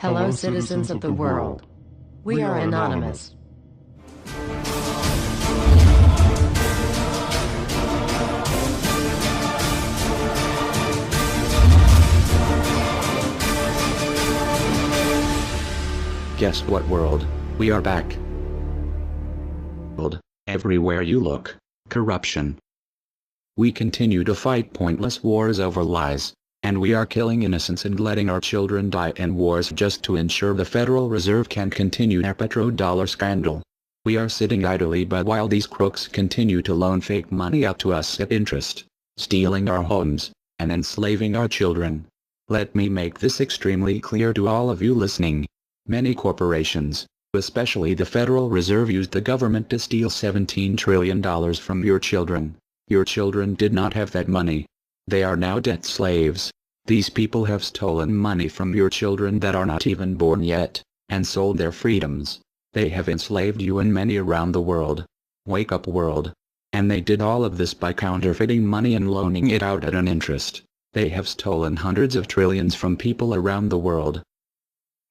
Hello, citizens of the world. We are anonymous. Guess what, world? We are back. Everywhere you look, corruption. We continue to fight pointless wars over lies, and we are killing innocents and letting our children die in wars just to ensure the Federal Reserve can continue their petrodollar scandal. We are sitting idly by while these crooks continue to loan fake money out to us at interest, stealing our homes, and enslaving our children. Let me make this extremely clear to all of you listening. Many corporations, especially the Federal Reserve, used the government to steal $17 trillion from your children. Your children did not have that money. They are now debt slaves. These people have stolen money from your children that are not even born yet, and sold their freedoms. They have enslaved you and many around the world. Wake up, world. And they did all of this by counterfeiting money and loaning it out at an interest. They have stolen hundreds of trillions from people around the world.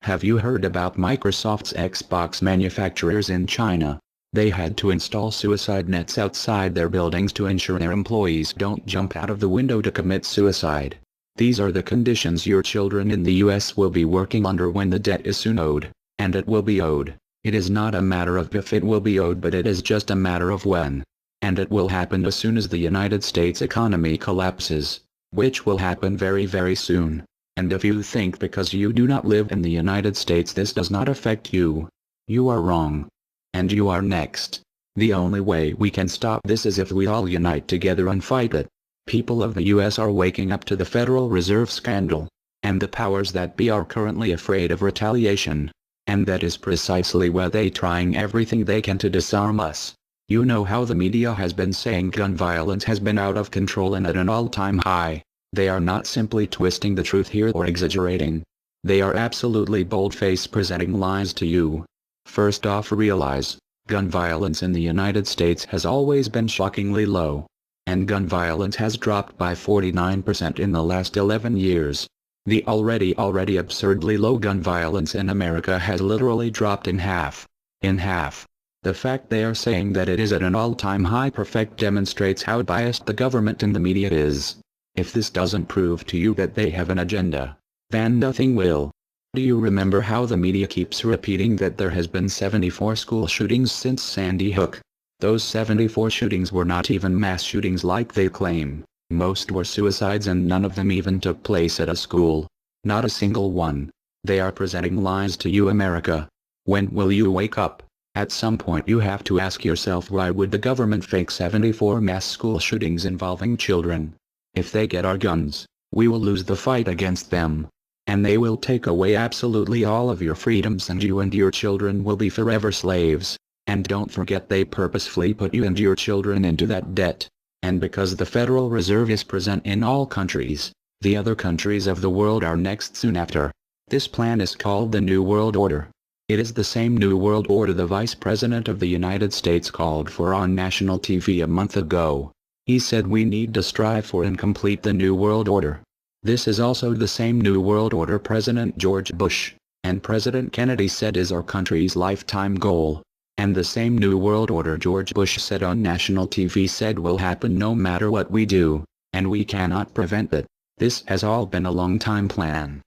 Have you heard about Microsoft's Xbox manufacturers in China? They had to install suicide nets outside their buildings to ensure their employees don't jump out of the window to commit suicide. These are the conditions your children in the US will be working under when the debt is soon owed, and it will be owed. It is not a matter of if it will be owed, but it is just a matter of when. And it will happen as soon as the United States economy collapses, which will happen very, very soon. And if you think because you do not live in the United States this does not affect you, you are wrong. And you are next. The only way we can stop this is if we all unite together and fight it. People of the US are waking up to the Federal Reserve scandal, and the powers that be are currently afraid of retaliation. And that is precisely why they trying everything they can to disarm us. You know how the media has been saying gun violence has been out of control and at an all-time high. They are not simply twisting the truth here or exaggerating. They are absolutely bold-faced presenting lies to you. First off, realize, gun violence in the United States has always been shockingly low. And gun violence has dropped by 49% in the last 11 years. The already absurdly low gun violence in America has literally dropped in half. In half. The fact they are saying that it is at an all-time high perfect demonstrates how biased the government and the media is. If this doesn't prove to you that they have an agenda, then nothing will. Do you remember how the media keeps repeating that there has been 74 school shootings since Sandy Hook? Those 74 shootings were not even mass shootings like they claim. Most were suicides and none of them even took place at a school. Not a single one. They are presenting lies to you, America. When will you wake up? At some point you have to ask yourself, why would the government fake 74 mass school shootings involving children? If they get our guns, we will lose the fight against them. And they will take away absolutely all of your freedoms and you and your children will be forever slaves. And don't forget they purposefully put you and your children into that debt. And because the Federal Reserve is present in all countries, the other countries of the world are next soon after. This plan is called the New World Order. It is the same New World Order the Vice President of the United States called for on national TV a month ago. He said we need to strive for and complete the New World Order. This is also the same New World Order President George Bush and President Kennedy said is our country's lifetime goal. And the same New World Order George Bush said on national TV said will happen no matter what we do, and we cannot prevent it. This has all been a long-time plan.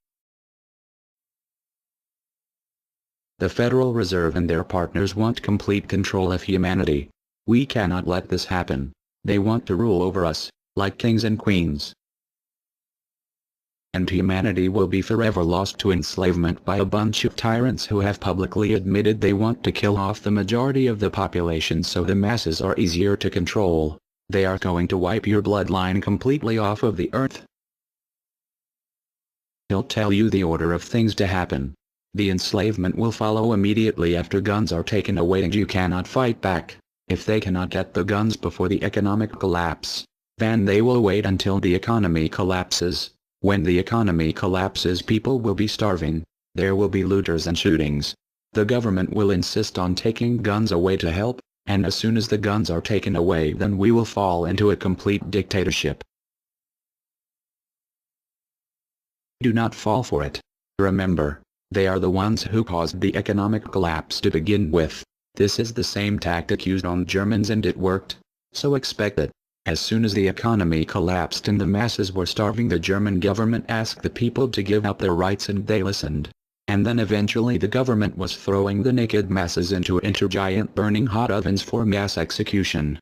The Federal Reserve and their partners want complete control of humanity. We cannot let this happen. They want to rule over us, like kings and queens. And humanity will be forever lost to enslavement by a bunch of tyrants who have publicly admitted they want to kill off the majority of the population so the masses are easier to control. They are going to wipe your bloodline completely off of the earth. He'll tell you the order of things to happen. The enslavement will follow immediately after guns are taken away and you cannot fight back. If they cannot get the guns before the economic collapse, then they will wait until the economy collapses. When the economy collapses, people will be starving. There will be looters and shootings. The government will insist on taking guns away to help, and as soon as the guns are taken away, then we will fall into a complete dictatorship. Do not fall for it. Remember, They are the ones who caused the economic collapse to begin with. This is the same tactic used on Germans and it worked. So expect it. As soon as the economy collapsed and the masses were starving, the German government asked the people to give up their rights and they listened. And then eventually the government was throwing the naked masses into giant burning hot ovens for mass execution.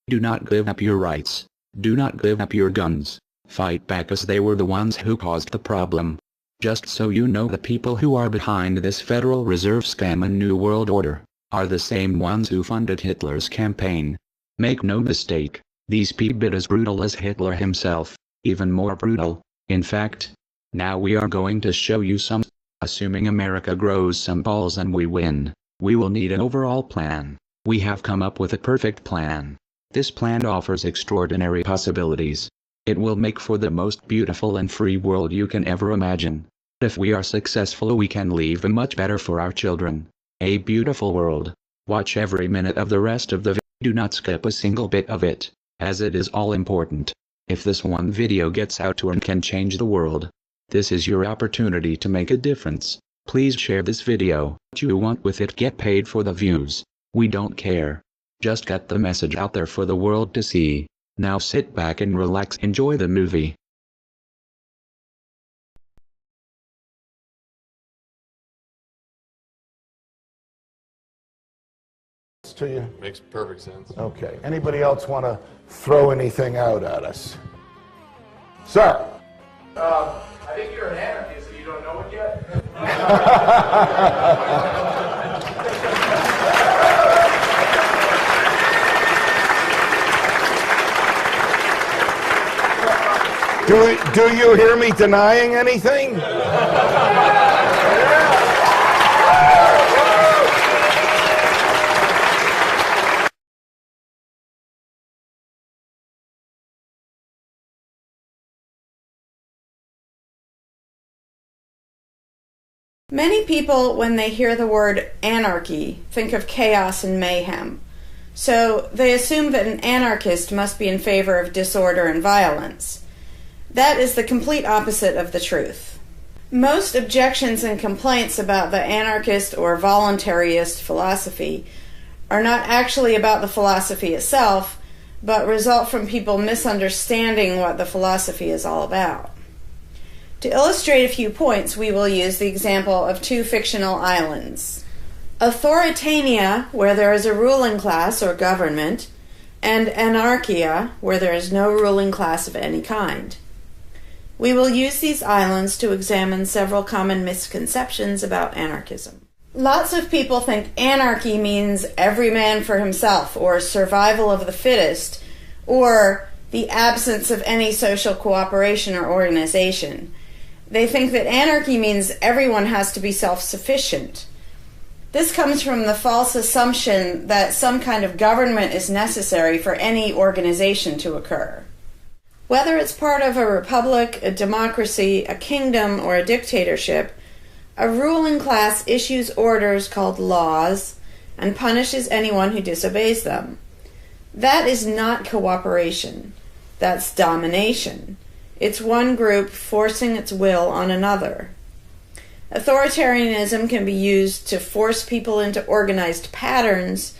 Do not give up your rights. Do not give up your guns. Fight back, as they were the ones who caused the problem. Just so you know, the people who are behind this Federal Reserve scam and New World Order are the same ones who funded Hitler's campaign. Make no mistake, these people are as brutal as Hitler himself, even more brutal. In fact, now we are going to show you some. Assuming America grows some balls and we win, we will need an overall plan. We have come up with a perfect plan. This plan offers extraordinary possibilities. It will make for the most beautiful and free world you can ever imagine. If we are successful, we can leave a much better for our children. A beautiful world. Watch every minute of the rest of the video. Do not skip a single bit of it, as it is all important. If this one video gets out to and can change the world, this is your opportunity to make a difference. Please share this video. What you want with it, get paid for the views. We don't care. Just get the message out there for the world to see. Now sit back and relax, enjoy the movie. To you? Makes perfect sense. Okay. Anybody else want to throw anything out at us? Sir? I think you're an anarchist and you don't know it yet. Do you hear me denying anything? Many people, when they hear the word anarchy, think of chaos and mayhem. So they assume that an anarchist must be in favor of disorder and violence. That is the complete opposite of the truth. Most objections and complaints about the anarchist or voluntarist philosophy are not actually about the philosophy itself, but result from people misunderstanding what the philosophy is all about. To illustrate a few points, we will use the example of two fictional islands. Authoritania, where there is a ruling class or government, and anarchia, where there is no ruling class of any kind. We will use these islands to examine several common misconceptions about anarchism. Lots of people think anarchy means every man for himself, or survival of the fittest, or the absence of any social cooperation or organization. They think that anarchy means everyone has to be self-sufficient. This comes from the false assumption that some kind of government is necessary for any organization to occur. Whether it's part of a republic, a democracy, a kingdom, or a dictatorship, a ruling class issues orders called laws and punishes anyone who disobeys them. That is not cooperation. That's domination. It's one group forcing its will on another. Authoritarianism can be used to force people into organized patterns,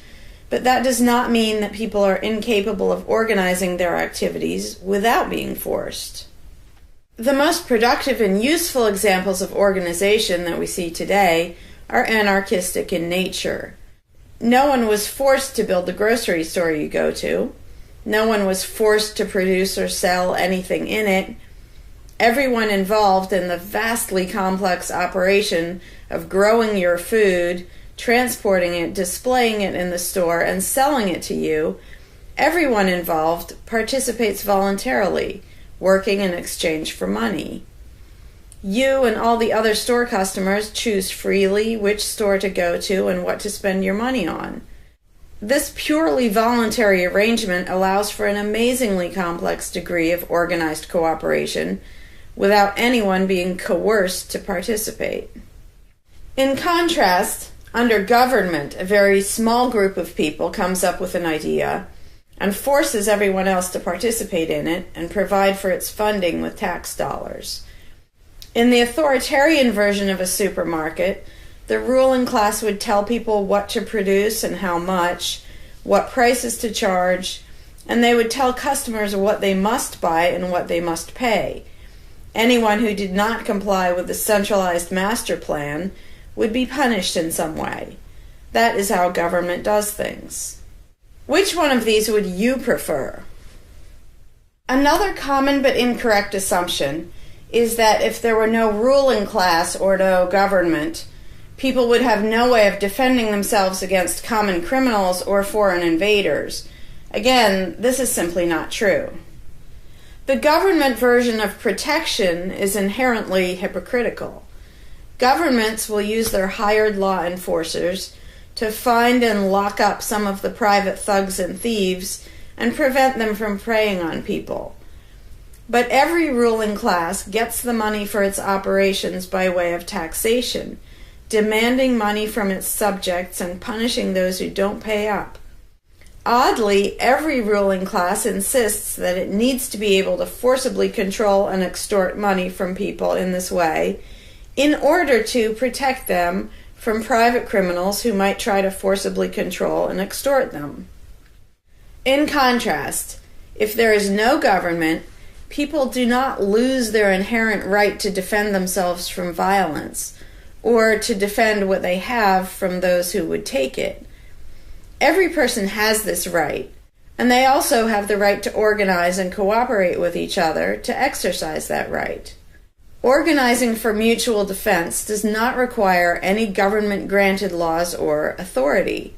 but that does not mean that people are incapable of organizing their activities without being forced. The most productive and useful examples of organization that we see today are anarchistic in nature. No one was forced to build the grocery store you go to. No one was forced to produce or sell anything in it. Everyone involved in the vastly complex operation of growing your food, transporting it, displaying it in the store, and selling it to you, everyone involved participates voluntarily, working in exchange for money. You and all the other store customers choose freely which store to go to and what to spend your money on. This purely voluntary arrangement allows for an amazingly complex degree of organized cooperation without anyone being coerced to participate. In contrast, under government, a very small group of people comes up with an idea and forces everyone else to participate in it and provide for its funding with tax dollars. In the authoritarian version of a supermarket, the ruling class would tell people what to produce and how much, what prices to charge, and they would tell customers what they must buy and what they must pay. Anyone who did not comply with the centralized master plan would be punished in some way. That is how government does things. Which one of these would you prefer? Another common but incorrect assumption is that if there were no ruling class or no government, people would have no way of defending themselves against common criminals or foreign invaders. Again, this is simply not true. The government version of protection is inherently hypocritical. Governments will use their hired law enforcers to find and lock up some of the private thugs and thieves and prevent them from preying on people. But every ruling class gets the money for its operations by way of taxation, demanding money from its subjects and punishing those who don't pay up. Oddly, every ruling class insists that it needs to be able to forcibly control and extort money from people in this way in order to protect them from private criminals who might try to forcibly control and extort them. In contrast, if there is no government, people do not lose their inherent right to defend themselves from violence or to defend what they have from those who would take it. Every person has this right, and they also have the right to organize and cooperate with each other to exercise that right. Organizing for mutual defense does not require any government-granted laws or authority.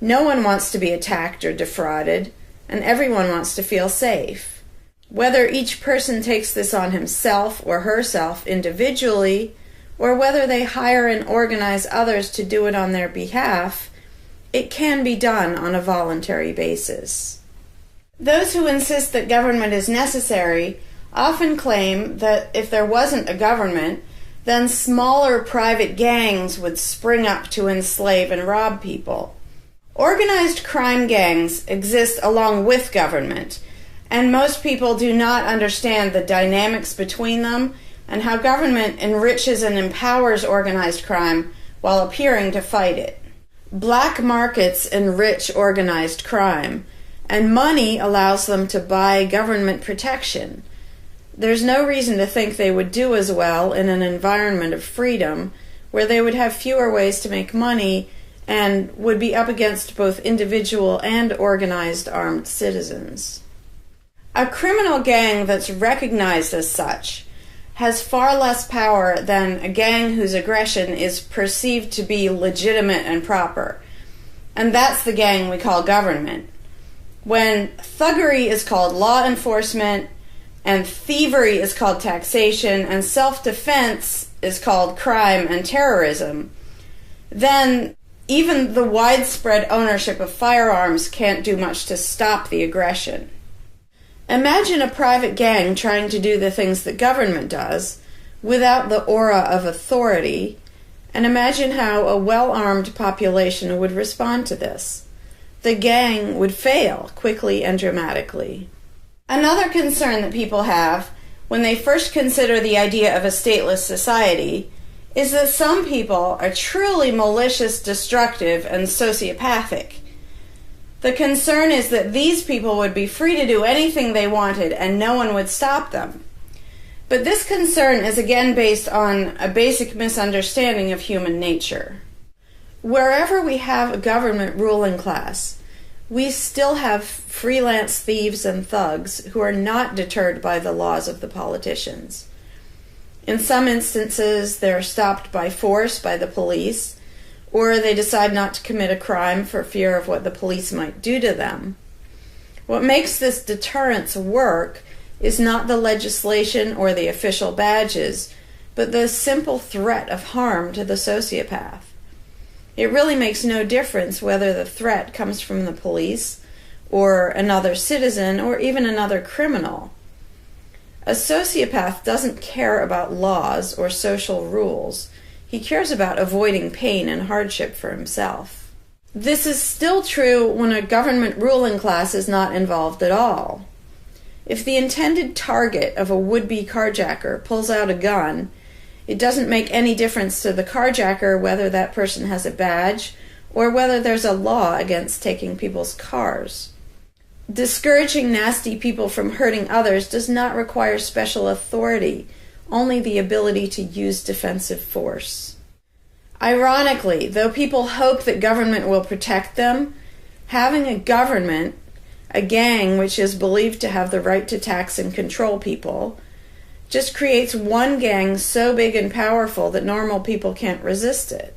No one wants to be attacked or defrauded, and everyone wants to feel safe. Whether each person takes this on himself or herself individually, or whether they hire and organize others to do it on their behalf, it can be done on a voluntary basis. Those who insist that government is necessary often claim that if there wasn't a government, then smaller private gangs would spring up to enslave and rob people. Organized crime gangs exist along with government, and most people do not understand the dynamics between them and how government enriches and empowers organized crime while appearing to fight it. Black markets enrich organized crime, and money allows them to buy government protection. There's no reason to think they would do as well in an environment of freedom, where they would have fewer ways to make money and would be up against both individual and organized armed citizens. A criminal gang that's recognized as such has far less power than a gang whose aggression is perceived to be legitimate and proper. And that's the gang we call government. When thuggery is called law enforcement, and thievery is called taxation, and self-defense is called crime and terrorism, then even the widespread ownership of firearms can't do much to stop the aggression. Imagine a private gang trying to do the things that government does without the aura of authority, and imagine how a well-armed population would respond to this. The gang would fail quickly and dramatically. Another concern that people have when they first consider the idea of a stateless society is that some people are truly malicious, destructive, and sociopathic. The concern is that these people would be free to do anything they wanted and no one would stop them. But this concern is again based on a basic misunderstanding of human nature. Wherever we have a government ruling class, we still have freelance thieves and thugs who are not deterred by the laws of the politicians. In some instances, they're stopped by force by the police, or they decide not to commit a crime for fear of what the police might do to them. What makes this deterrence work is not the legislation or the official badges, but the simple threat of harm to the sociopath. It really makes no difference whether the threat comes from the police, or another citizen, or even another criminal. A sociopath doesn't care about laws or social rules. He cares about avoiding pain and hardship for himself. This is still true when a government ruling class is not involved at all. If the intended target of a would-be carjacker pulls out a gun, it doesn't make any difference to the carjacker whether that person has a badge or whether there's a law against taking people's cars. Discouraging nasty people from hurting others does not require special authority, only the ability to use defensive force. Ironically, though people hope that government will protect them, having a government, a gang which is believed to have the right to tax and control people, just creates one gang so big and powerful that normal people can't resist it.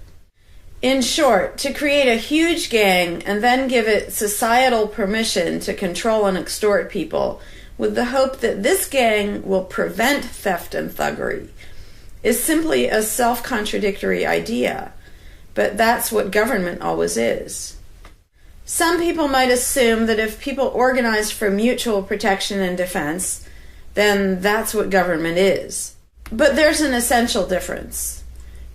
In short, to create a huge gang and then give it societal permission to control and extort people with the hope that this gang will prevent theft and thuggery is simply a self-contradictory idea, but that's what government always is. Some people might assume that if people organize for mutual protection and defense, then that's what government is. But there's an essential difference.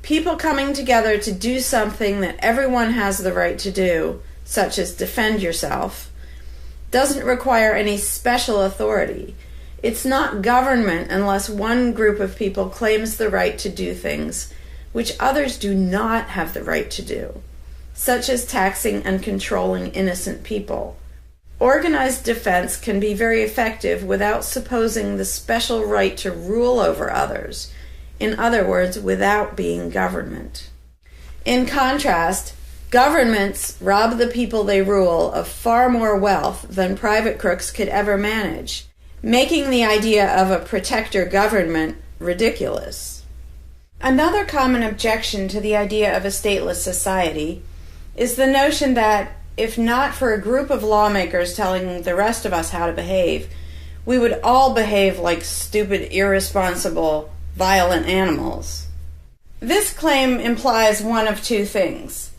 People coming together to do something that everyone has the right to do, such as defend yourself, doesn't require any special authority. It's not government unless one group of people claims the right to do things which others do not have the right to do, such as taxing and controlling innocent people. Organized defense can be very effective without supposing the special right to rule over others. In other words, without being government. In contrast, governments rob the people they rule of far more wealth than private crooks could ever manage, making the idea of a protector government ridiculous. Another common objection to the idea of a stateless society is the notion that, if not for a group of lawmakers telling the rest of us how to behave, we would all behave like stupid, irresponsible, violent animals. This claim implies one of two things.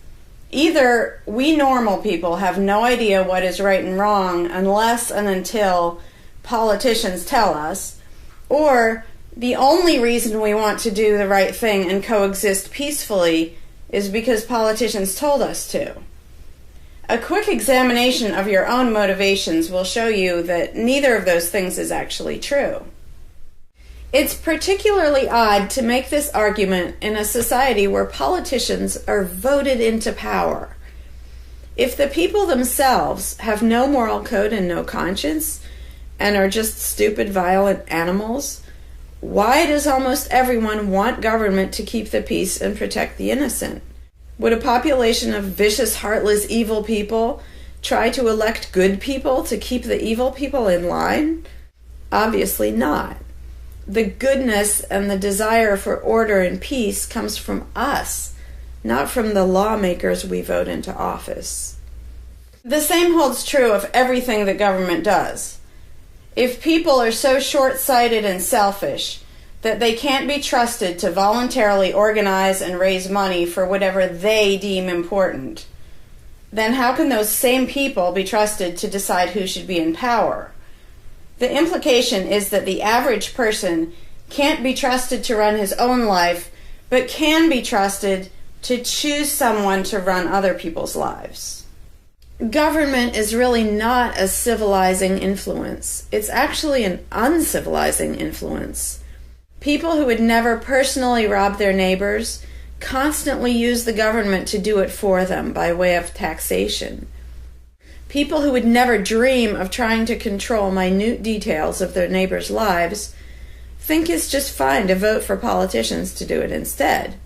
Either we normal people have no idea what is right and wrong unless and until politicians tell us, or the only reason we want to do the right thing and coexist peacefully is because politicians told us to. A quick examination of your own motivations will show you that neither of those things is actually true. It's particularly odd to make this argument in a society where politicians are voted into power. If the people themselves have no moral code and no conscience, and are just stupid, violent animals, why does almost everyone want government to keep the peace and protect the innocent? Would a population of vicious, heartless, evil people try to elect good people to keep the evil people in line? Obviously not. The goodness and the desire for order and peace comes from us, not from the lawmakers we vote into office. The same holds true of everything that government does. If people are so short-sighted and selfish that they can't be trusted to voluntarily organize and raise money for whatever they deem important, then how can those same people be trusted to decide who should be in power? The implication is that the average person can't be trusted to run his own life, but can be trusted to choose someone to run other people's lives. Government is really not a civilizing influence. It's actually an uncivilizing influence. People who would never personally rob their neighbors constantly use the government to do it for them by way of taxation. People who would never dream of trying to control minute details of their neighbors' lives think it's just fine to vote for politicians to do it instead.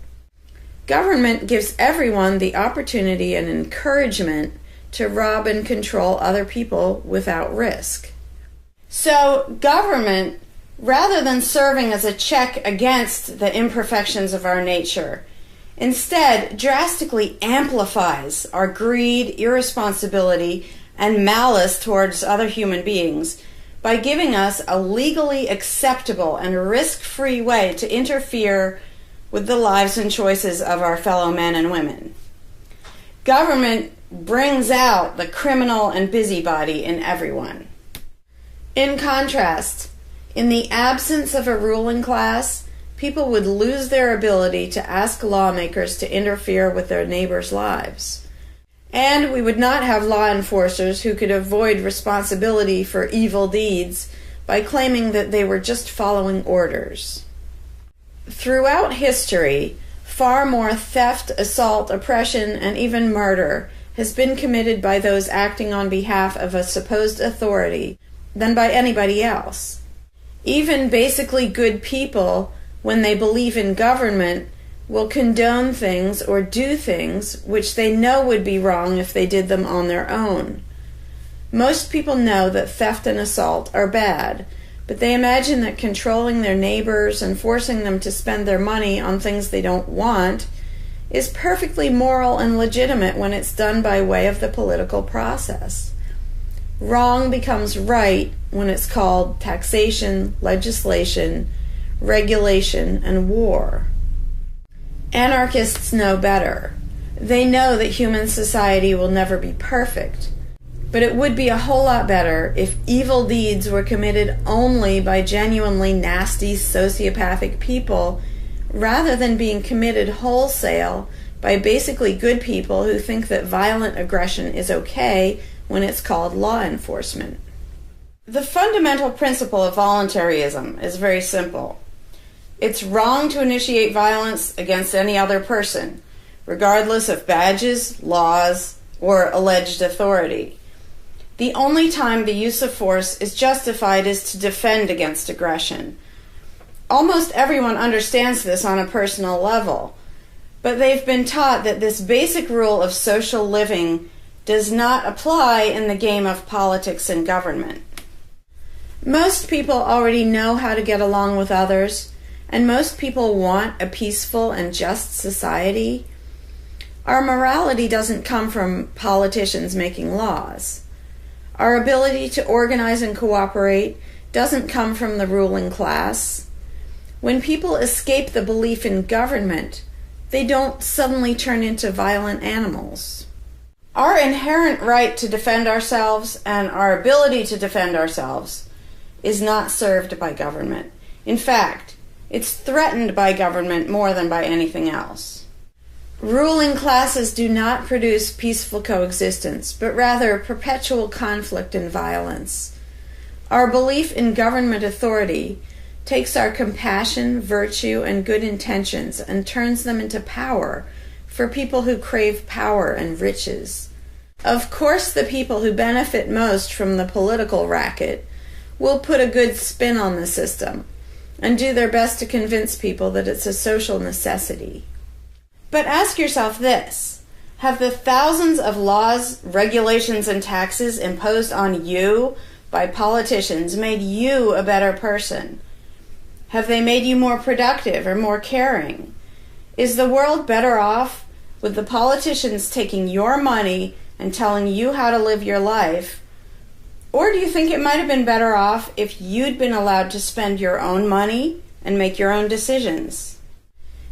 Government gives everyone the opportunity and encouragement to rob and control other people without risk. So government, rather than serving as a check against the imperfections of our nature, instead drastically amplifies our greed, irresponsibility, and malice towards other human beings by giving us a legally acceptable and risk-free way to interfere with the lives and choices of our fellow men and women. Government brings out the criminal and busybody in everyone. In contrast, in the absence of a ruling class, people would lose their ability to ask lawmakers to interfere with their neighbors' lives. And we would not have law enforcers who could avoid responsibility for evil deeds by claiming that they were just following orders. Throughout history, far more theft, assault, oppression, and even murder has been committed by those acting on behalf of a supposed authority than by anybody else. Even basically good people, when they believe in government, will condone things or do things which they know would be wrong if they did them on their own. Most people know that theft and assault are bad, but they imagine that controlling their neighbors and forcing them to spend their money on things they don't want is perfectly moral and legitimate when it's done by way of the political process. Wrong becomes right when it's called taxation, legislation, regulation, and war. Anarchists know better. They know that human society will never be perfect, but it would be a whole lot better if evil deeds were committed only by genuinely nasty, sociopathic people, rather than being committed wholesale by basically good people who think that violent aggression is okay when it's called law enforcement. The fundamental principle of voluntarism is very simple. It's wrong to initiate violence against any other person, regardless of badges, laws, or alleged authority. The only time the use of force is justified is to defend against aggression. Almost everyone understands this on a personal level, but they've been taught that this basic rule of social living does not apply in the game of politics and government. Most people already know how to get along with others, and most people want a peaceful and just society. Our morality doesn't come from politicians making laws. Our ability to organize and cooperate doesn't come from the ruling class. When people escape the belief in government, they don't suddenly turn into violent animals. Our inherent right to defend ourselves and our ability to defend ourselves is not served by government. In fact, it's threatened by government more than by anything else. Ruling classes do not produce peaceful coexistence, but rather perpetual conflict and violence. Our belief in government authority takes our compassion, virtue, and good intentions and turns them into power for people who crave power and riches. Of course, the people who benefit most from the political racket will put a good spin on the system and do their best to convince people that it's a social necessity. But ask yourself this: have the thousands of laws, regulations, and taxes imposed on you by politicians made you a better person? Have they made you more productive or more caring? Is the world better off with the politicians taking your money and telling you how to live your life? Or do you think it might have been better off if you'd been allowed to spend your own money and make your own decisions?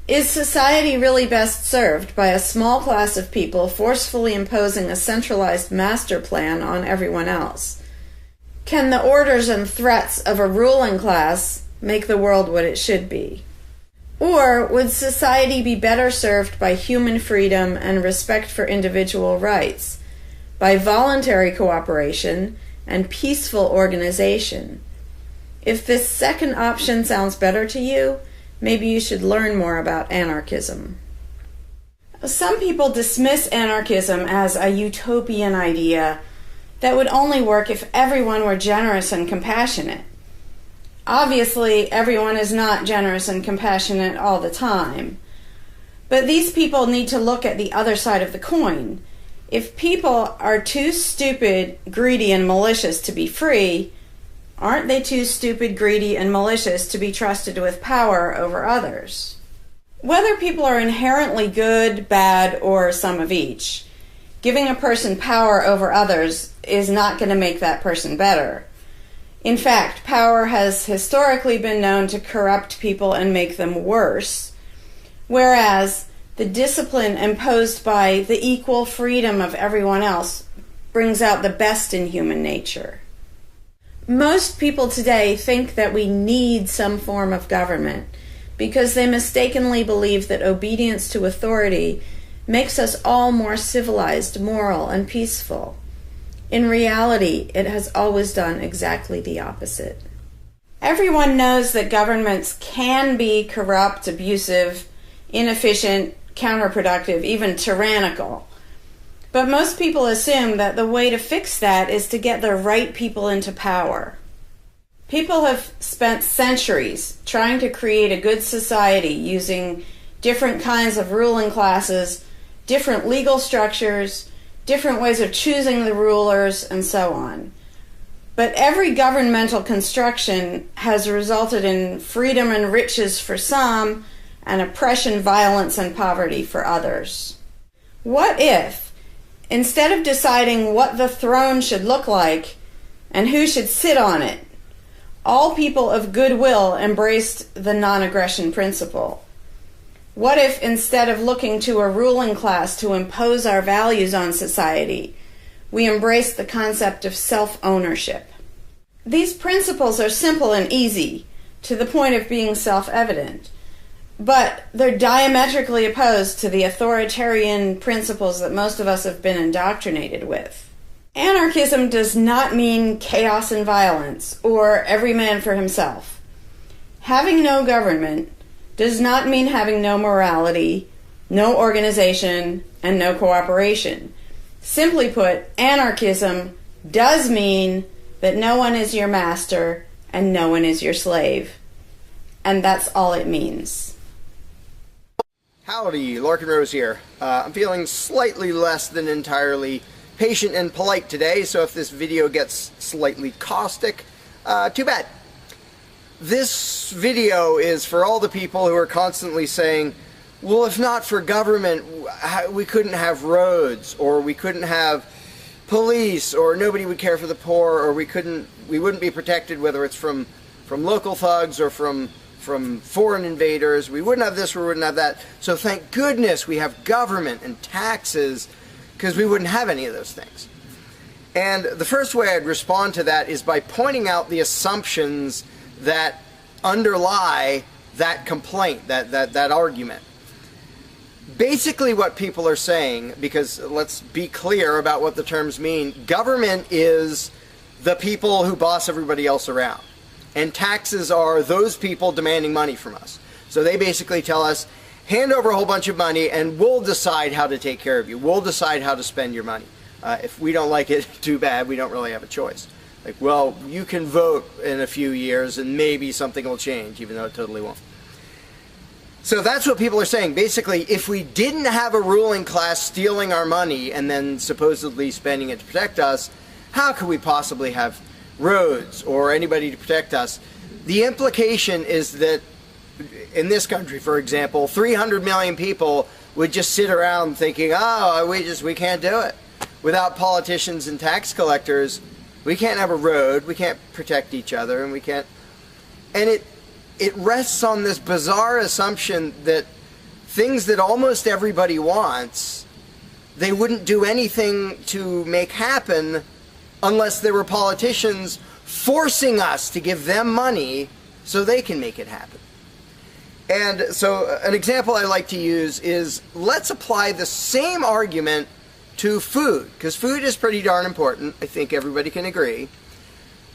Is society really best served by a small class of people forcefully imposing a centralized master plan on everyone else? Can the orders and threats of a ruling class make the world what it should be? Or would society be better served by human freedom and respect for individual rights, by voluntary cooperation and peaceful organization? If this second option sounds better to you, maybe you should learn more about anarchism. Some people dismiss anarchism as a utopian idea that would only work if everyone were generous and compassionate. Obviously, everyone is not generous and compassionate all the time, but these people need to look at the other side of the coin. If people are too stupid, greedy, and malicious to be free, aren't they too stupid, greedy, and malicious to be trusted with power over others? Whether people are inherently good, bad, or some of each, giving a person power over others is not going to make that person better. In fact, power has historically been known to corrupt people and make them worse, whereas the discipline imposed by the equal freedom of everyone else brings out the best in human nature. Most people today think that we need some form of government because they mistakenly believe that obedience to authority makes us all more civilized, moral, and peaceful. In reality, it has always done exactly the opposite. Everyone knows that governments can be corrupt, abusive, inefficient, counterproductive, even tyrannical. But most people assume that the way to fix that is to get the right people into power. People have spent centuries trying to create a good society using different kinds of ruling classes, different legal structures, different ways of choosing the rulers, and so on. But every governmental construction has resulted in freedom and riches for some, and oppression, violence, and poverty for others. What if, instead of deciding what the throne should look like and who should sit on it, all people of goodwill embraced the non-aggression principle? What if, instead of looking to a ruling class to impose our values on society, we embraced the concept of self-ownership? These principles are simple and easy, to the point of being self-evident, but they're diametrically opposed to the authoritarian principles that most of us have been indoctrinated with. Anarchism does not mean chaos and violence, or every man for himself. Having no government does not mean having no morality, no organization, and no cooperation. Simply put, anarchism does mean that no one is your master and no one is your slave. And that's all it means. Howdy, Larkin Rose here. I'm feeling slightly less than entirely patient and polite today, so if this video gets slightly caustic, too bad. This video is for all the people who are constantly saying, well, if not for government, we couldn't have roads, or we couldn't have police, or nobody would care for the poor, or we wouldn't be protected, whether it's from local thugs or from foreign invaders. We wouldn't have this, we wouldn't have that. So thank goodness we have government and taxes, because we wouldn't have any of those things. And the first way I'd respond to that is by pointing out the assumptions that underlie that complaint, that argument. Basically what people are saying, because let's be clear about what the terms mean, government is the people who boss everybody else around. And taxes are those people demanding money from us. So they basically tell us, hand over a whole bunch of money and we'll decide how to take care of you. We'll decide how to spend your money. If we don't like it, too bad, we don't really have a choice. Like, well, you can vote in a few years and maybe something will change, even though it totally won't. So that's what people are saying. Basically, if we didn't have a ruling class stealing our money and then supposedly spending it to protect us, how could we possibly have roads or anybody to protect us? The implication is that in this country, for example, 300 million people would just sit around thinking, oh, we can't do it. Without politicians and tax collectors, we can't have a road, we can't protect each other, and we can't... And it rests on this bizarre assumption that things that almost everybody wants, they wouldn't do anything to make happen unless there were politicians forcing us to give them money so they can make it happen. And so an example I like to use is, let's apply the same argument to food, because food is pretty darn important. I think everybody can agree.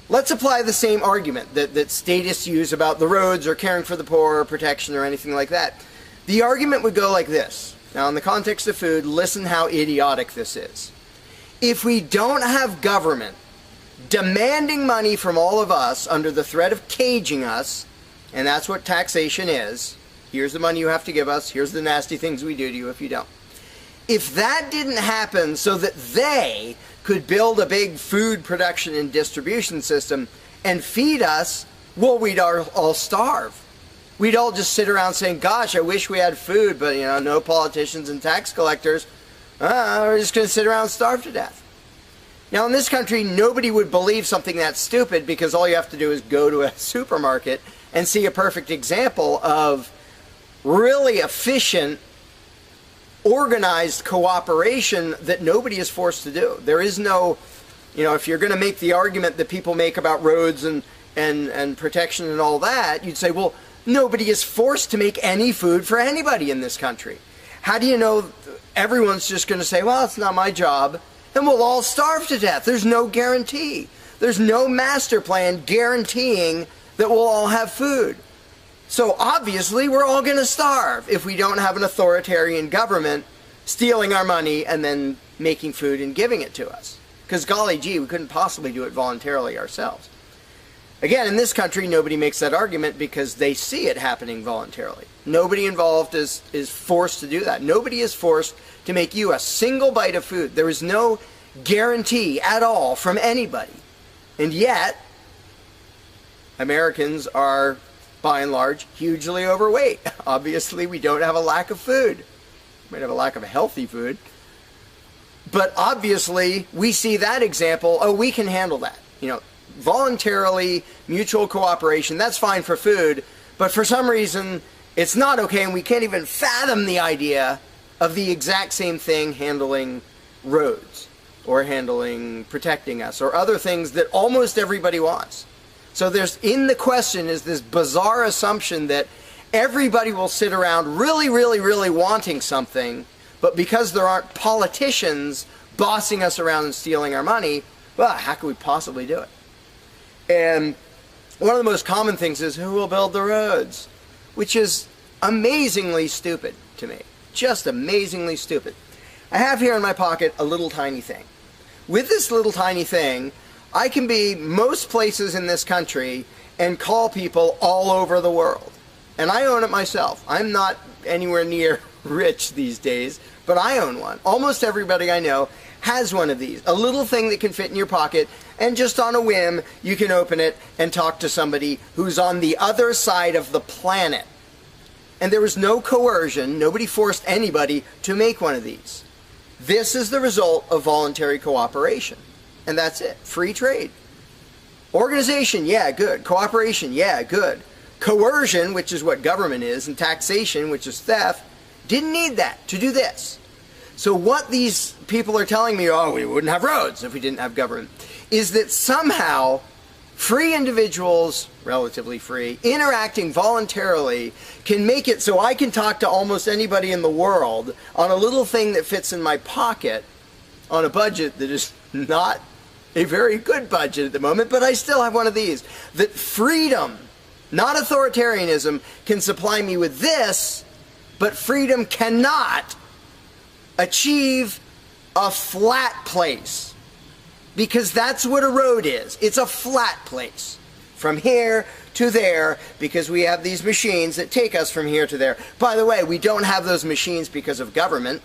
Let's apply the same argument that statists use about the roads or caring for the poor or protection or anything like that. The argument would go like this. Now, in the context of food, listen how idiotic this is. If we don't have government demanding money from all of us under the threat of caging us, and that's what taxation is, here's the money you have to give us, here's the nasty things we do to you if you don't. If that didn't happen so that they could build a big food production and distribution system and feed us, well, we'd all starve. We'd all just sit around saying, gosh, I wish we had food, but, no politicians and tax collectors. We're just going to sit around and starve to death. Now, in this country, nobody would believe something that stupid, because all you have to do is go to a supermarket and see a perfect example of really efficient, organized cooperation that nobody is forced to do. There is no, if you're going to make the argument that people make about roads and protection and all that, you'd say, well, nobody is forced to make any food for anybody in this country. How do you know everyone's just going to say, well, it's not my job, and we'll all starve to death? There's no guarantee. There's no master plan guaranteeing that we'll all have food. So obviously we're all going to starve if we don't have an authoritarian government stealing our money and then making food and giving it to us. Because golly gee, we couldn't possibly do it voluntarily ourselves. Again, in this country, nobody makes that argument because they see it happening voluntarily. Nobody involved is forced to do that. Nobody is forced to make you a single bite of food. There is no guarantee at all from anybody. And yet, Americans are, by and large, hugely overweight. Obviously, we don't have a lack of food. We might have a lack of healthy food. But obviously, we see that example. Oh, we can handle that. You know, voluntarily, mutual cooperation, that's fine for food. But for some reason, it's not okay, and we can't even fathom the idea of the exact same thing handling roads or handling protecting us or other things that almost everybody wants. So there's, in the question is this bizarre assumption that everybody will sit around really, really, really wanting something, but because there aren't politicians bossing us around and stealing our money, well, how could we possibly do it? And one of the most common things is, who will build the roads? Which is amazingly stupid to me. Just amazingly stupid. I have here in my pocket a little tiny thing. With this little tiny thing, I can be most places in this country and call people all over the world. And I own it myself. I'm not anywhere near rich these days, but I own one. Almost everybody I know has one of these. A little thing that can fit in your pocket, and just on a whim, you can open it and talk to somebody who's on the other side of the planet. And there was no coercion. Nobody forced anybody to make one of these. This is the result of voluntary cooperation. And that's it. Free trade. Organization, yeah, good. Cooperation, yeah, good. Coercion, which is what government is, and taxation, which is theft, didn't need that to do this. So what these people are telling me, oh, we wouldn't have roads if we didn't have government, is that somehow free individuals, relatively free, interacting voluntarily can make it so I can talk to almost anybody in the world on a little thing that fits in my pocket on a budget that is not a very good budget at the moment, but I still have one of these. That freedom, not authoritarianism, can supply me with this, but freedom cannot achieve a flat place. Because that's what a road is. It's a flat place. From here to there, because we have these machines that take us from here to there. By the way, we don't have those machines because of government.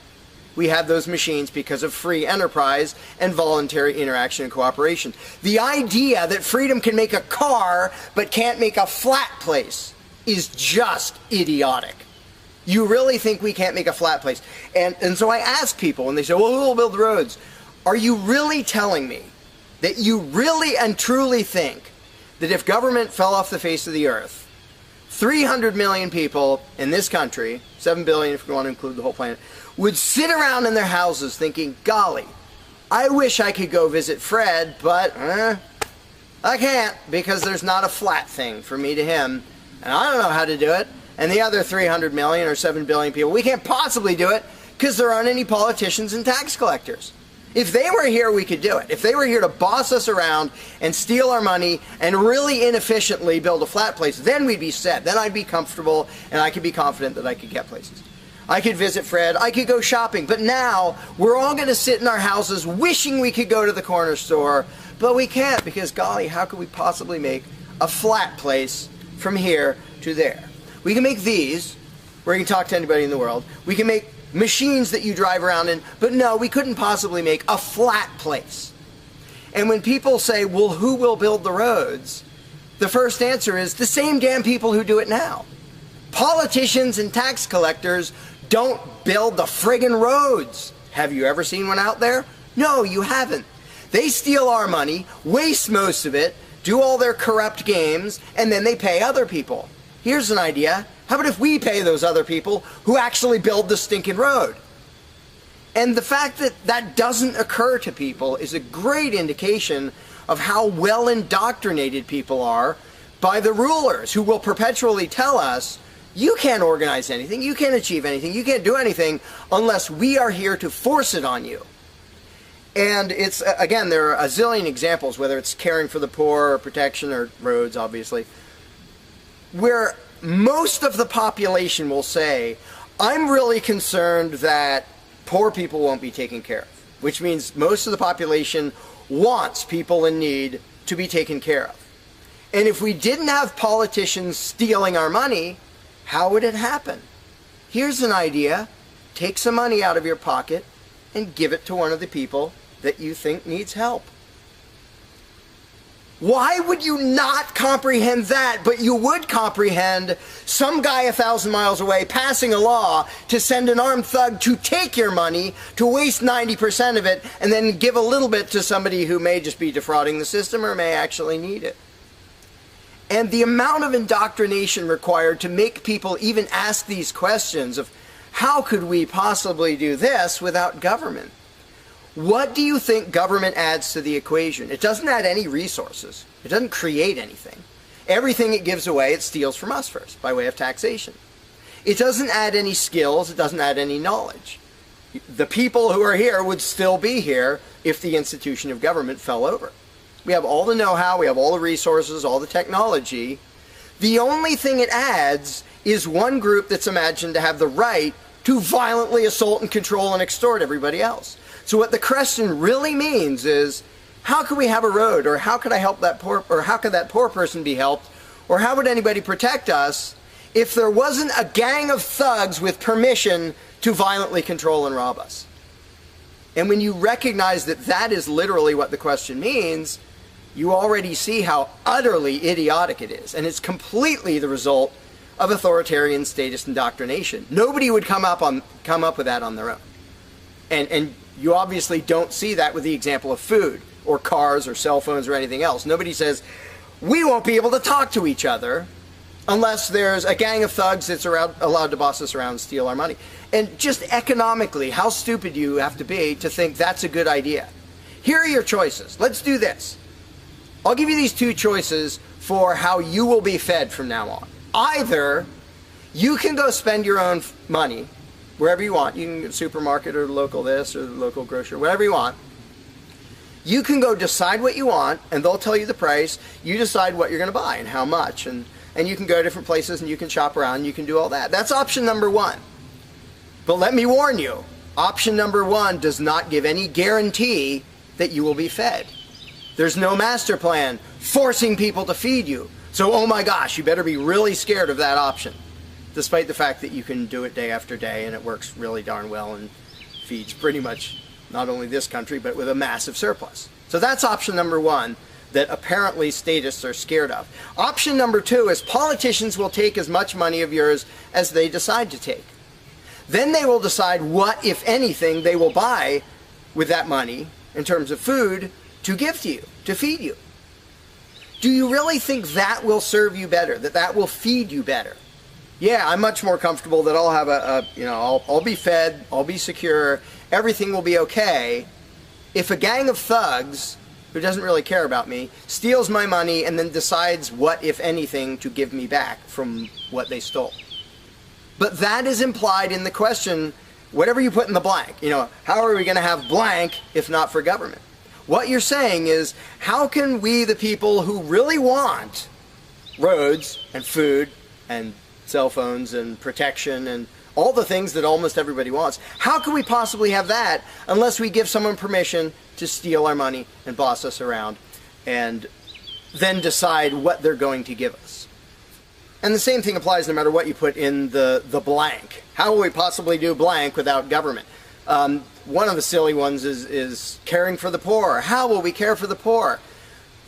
We have those machines because of free enterprise and voluntary interaction and cooperation. The idea that freedom can make a car but can't make a flat place is just idiotic. You really think we can't make a flat place? And so I ask people, and they say, well, who will build roads? Are you really telling me that you really and truly think that if government fell off the face of the earth, 300 million people in this country, 7 billion if you want to include the whole planet, would sit around in their houses thinking, golly, I wish I could go visit Fred, but I can't because there's not a flat thing from me to him, and I don't know how to do it. And the other 300 million or 7 billion people, we can't possibly do it because there aren't any politicians and tax collectors. If they were here, we could do it. If they were here to boss us around and steal our money and really inefficiently build a flat place, then we'd be set. Then I'd be comfortable and I could be confident that I could get places. I could visit Fred, I could go shopping, but now we're all going to sit in our houses wishing we could go to the corner store, but we can't because, golly, how could we possibly make a flat place from here to there? We can make these, where you can talk to anybody in the world. We can make machines that you drive around in, but no, we couldn't possibly make a flat place. And when people say, well, who will build the roads? The first answer is the same damn people who do it now. Politicians and tax collectors don't build the friggin' roads. Have you ever seen one out there? No, you haven't. They steal our money, waste most of it, do all their corrupt games, and then they pay other people. Here's an idea. How about if we pay those other people who actually build the stinking road? And the fact that that doesn't occur to people is a great indication of how well indoctrinated people are by the rulers who will perpetually tell us, you can't organize anything, you can't achieve anything, you can't do anything unless we are here to force it on you. And it's, again, there are a zillion examples, whether it's caring for the poor or protection or roads, obviously. where most of the population will say, I'm really concerned that poor people won't be taken care of, which means most of the population wants people in need to be taken care of. And if we didn't have politicians stealing our money, how would it happen? Here's an idea. Take some money out of your pocket and give it to one of the people that you think needs help. Why would you not comprehend that, but you would comprehend some guy 1,000 miles away passing a law to send an armed thug to take your money, to waste 90% of it, and then give a little bit to somebody who may just be defrauding the system or may actually need it? And the amount of indoctrination required to make people even ask these questions of how could we possibly do this without government? What do you think government adds to the equation? It doesn't add any resources. It doesn't create anything. Everything it gives away, it steals from us first, by way of taxation. It doesn't add any skills. It doesn't add any knowledge. The people who are here would still be here if the institution of government fell over. We have all the know-how, we have all the resources, all the technology. The only thing it adds is one group that's imagined to have the right to violently assault and control and extort everybody else. So what the question really means is, how could we have a road, or how could I help that poor, or how could that poor person be helped, or how would anybody protect us if there wasn't a gang of thugs with permission to violently control and rob us? And when you recognize that that is literally what the question means, you already see how utterly idiotic it is. And it's completely the result of authoritarian statist indoctrination. Nobody would come up with that on their own. And you obviously don't see that with the example of food or cars or cell phones or anything else. Nobody says, we won't be able to talk to each other unless there's a gang of thugs that's allowed to boss us around and steal our money. And just economically, how stupid you have to be to think that's a good idea. Here are your choices. Let's do this. I'll give you these two choices for how you will be fed from now on. Either you can go spend your own money wherever you want. You can go to the supermarket or the local this or the local grocery, whatever you want. You can go decide what you want, and they'll tell you the price. You decide what you're going to buy and how much. And you can go to different places and you can shop around and you can do all that. That's option number one. But let me warn you, option number one does not give any guarantee that you will be fed. There's no master plan forcing people to feed you. So, oh my gosh, you better be really scared of that option, despite the fact that you can do it day after day and it works really darn well and feeds pretty much not only this country, but with a massive surplus. So that's option number one that apparently statists are scared of. Option number two is politicians will take as much money of yours as they decide to take. Then they will decide what, if anything, they will buy with that money in terms of food to give to you, to feed you. Do you really think that will serve you better, that will feed you better? Yeah, I'm much more comfortable that I'll have I'll be fed, I'll be secure, everything will be okay if a gang of thugs who doesn't really care about me steals my money and then decides what, if anything, to give me back from what they stole. But that is implied in the question, whatever you put in the blank. How are we going to have blank if not for government? What you're saying is, how can we, the people who really want roads and food and cell phones and protection and all the things that almost everybody wants, how can we possibly have that unless we give someone permission to steal our money and boss us around and then decide what they're going to give us? And the same thing applies no matter what you put in the blank. How will we possibly do blank without government? One of the silly ones is caring for the poor. How will we care for the poor?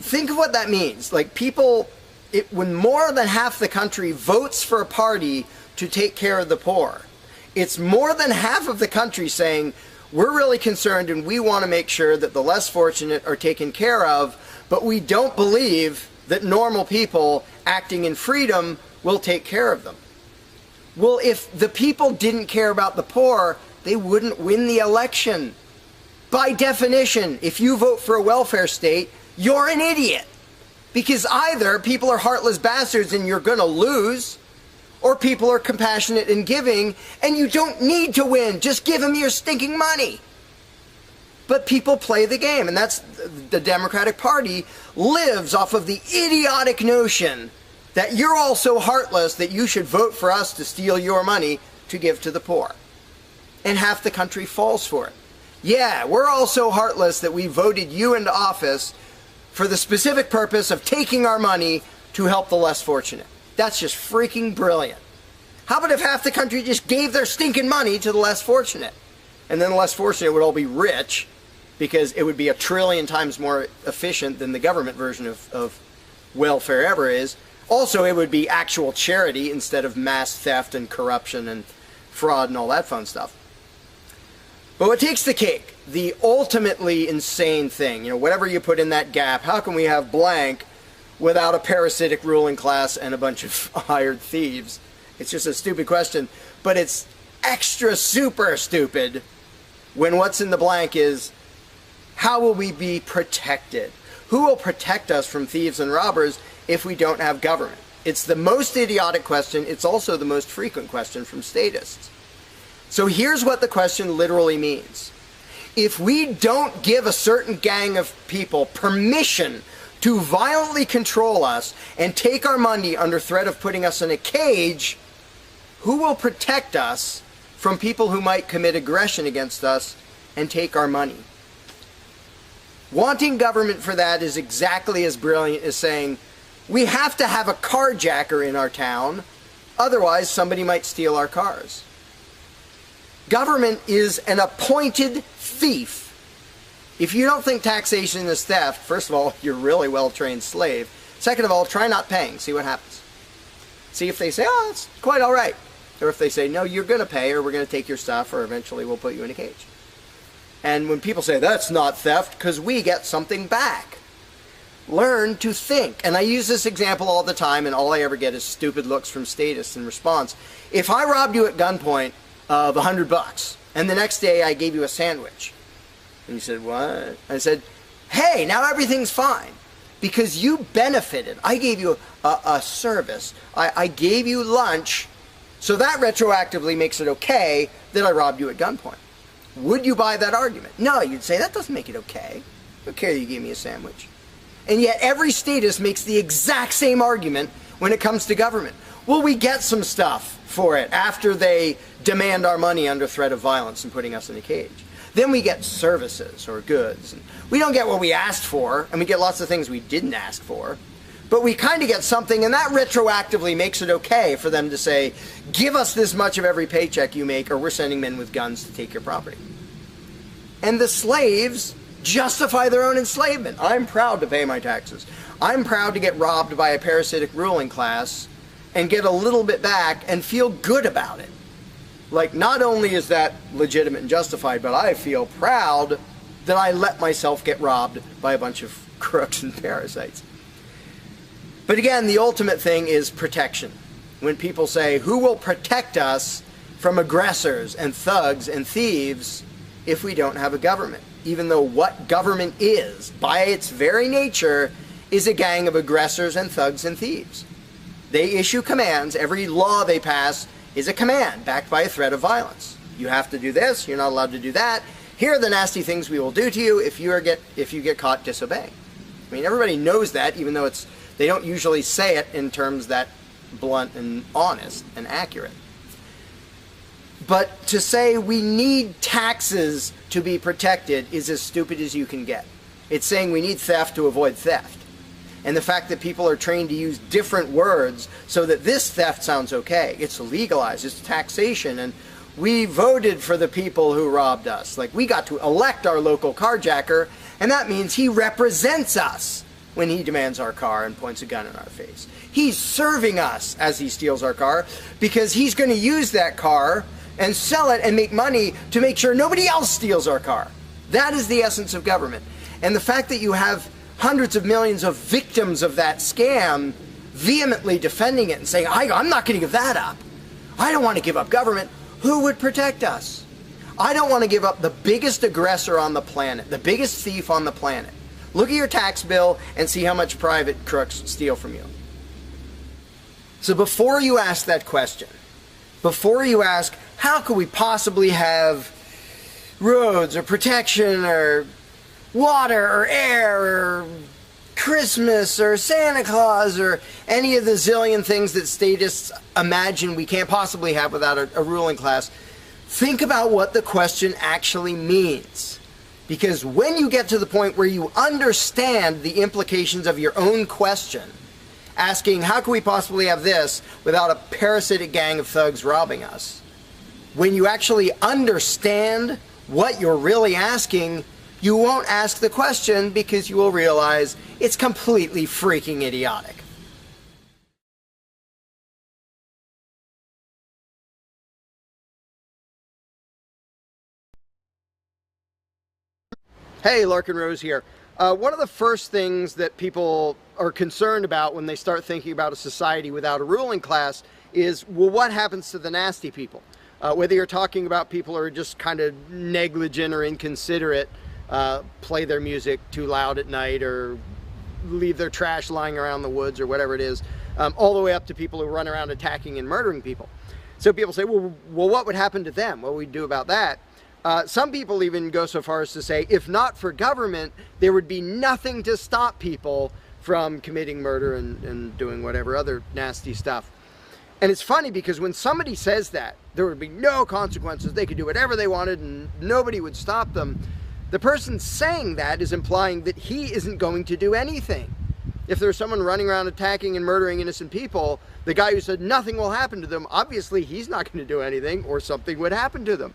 Think of what that means. Like when more than half the country votes for a party to take care of the poor, it's more than half of the country saying, we're really concerned and we want to make sure that the less fortunate are taken care of, but we don't believe that normal people acting in freedom will take care of them. Well, if the people didn't care about the poor, they wouldn't win the election. By definition, if you vote for a welfare state, you're an idiot. Because either people are heartless bastards and you're going to lose, or people are compassionate and giving and you don't need to win. Just give them your stinking money. But people play the game, and that's the Democratic Party lives off of the idiotic notion that you're all so heartless that you should vote for us to steal your money to give to the poor. And half the country falls for it. Yeah, we're all so heartless that we voted you into office for the specific purpose of taking our money to help the less fortunate. That's just freaking brilliant. How about if half the country just gave their stinking money to the less fortunate? And then the less fortunate would all be rich, because it would be 1 trillion times more efficient than the government version of welfare ever is. Also, it would be actual charity instead of mass theft and corruption and fraud and all that fun stuff. But what takes the cake, the ultimately insane thing, whatever you put in that gap, how can we have blank without a parasitic ruling class and a bunch of hired thieves? It's just a stupid question, but it's extra super stupid when what's in the blank is, how will we be protected? Who will protect us from thieves and robbers if we don't have government? It's the most idiotic question. It's also the most frequent question from statists. So here's what the question literally means. If we don't give a certain gang of people permission to violently control us and take our money under threat of putting us in a cage, who will protect us from people who might commit aggression against us and take our money? Wanting government for that is exactly as brilliant as saying, we have to have a carjacker in our town, otherwise somebody might steal our cars. Government is an appointed thief. If you don't think taxation is theft, first of all, you're a really well-trained slave. Second of all, try not paying. See what happens. See if they say, oh, it's quite all right. Or if they say, no, you're going to pay, or we're going to take your stuff, or eventually we'll put you in a cage. And when people say, that's not theft, because we get something back. Learn to think. And I use this example all the time, and all I ever get is stupid looks from statists in response. If I robbed you at gunpoint of $100, and the next day I gave you a sandwich, and you said, what? I said, hey, now everything's fine, because you benefited. I gave you a service. I gave you lunch, so that retroactively makes it okay that I robbed you at gunpoint. Would you buy that argument? No, you'd say, that doesn't make it okay. Okay, you gave me a sandwich. And yet every statist makes the exact same argument when it comes to government. Well, we get some stuff for it after they demand our money under threat of violence and putting us in a cage. Then we get services or goods. And we don't get what we asked for, and we get lots of things we didn't ask for. But we kind of get something, and that retroactively makes it okay for them to say, give us this much of every paycheck you make, or we're sending men with guns to take your property. And the slaves justify their own enslavement. I'm proud to pay my taxes. I'm proud to get robbed by a parasitic ruling class and get a little bit back and feel good about it. Like, not only is that legitimate and justified, but I feel proud that I let myself get robbed by a bunch of crooks and parasites. But again, the ultimate thing is protection. When people say, who will protect us from aggressors and thugs and thieves if we don't have a government? Even though what government is, by its very nature, is a gang of aggressors and thugs and thieves. They issue commands. Every law they pass is a command backed by a threat of violence. You have to do this. You're not allowed to do that. Here are the nasty things we will do to you if you get caught disobeying. I mean, everybody knows that, even though they don't usually say it in terms that blunt and honest and accurate. But to say we need taxes to be protected is as stupid as you can get. It's saying we need theft to avoid theft. And the fact that people are trained to use different words so that this theft sounds okay. It's legalized, it's taxation, and we voted for the people who robbed us. Like, we got to elect our local carjacker, and that means he represents us when he demands our car and points a gun in our face. He's serving us as he steals our car, because he's going to use that car and sell it and make money to make sure nobody else steals our car. That is the essence of government. And the fact that you have hundreds of millions of victims of that scam vehemently defending it and saying, I'm not going to give that up. I don't want to give up government. Who would protect us? I don't want to give up the biggest aggressor on the planet, the biggest thief on the planet. Look at your tax bill and see how much private crooks steal from you. So before you ask that question, before you ask, how could we possibly have roads or protection or water or air or Christmas or Santa Claus or any of the zillion things that statists imagine we can't possibly have without a ruling class, think about what the question actually means. Because when you get to the point where you understand the implications of your own question, asking how can we possibly have this without a parasitic gang of thugs robbing us, when you actually understand what you're really asking, you won't ask the question because you will realize it's completely freaking idiotic. Hey, Larkin Rose here. One of the first things that people are concerned about when they start thinking about a society without a ruling class is, well, what happens to the nasty people? Whether you're talking about people who are just kind of negligent or inconsiderate, play their music too loud at night or leave their trash lying around the woods or whatever it is, all the way up to people who run around attacking and murdering people. So people say, well, what would happen to them? What would we do about that? Some people even go so far as to say, if not for government, there would be nothing to stop people from committing murder and doing whatever other nasty stuff. And it's funny because when somebody says that, there would be no consequences, they could do whatever they wanted and nobody would stop them, the person saying that is implying that he isn't going to do anything. If there's someone running around attacking and murdering innocent people, the guy who said nothing will happen to them, obviously he's not going to do anything or something would happen to them.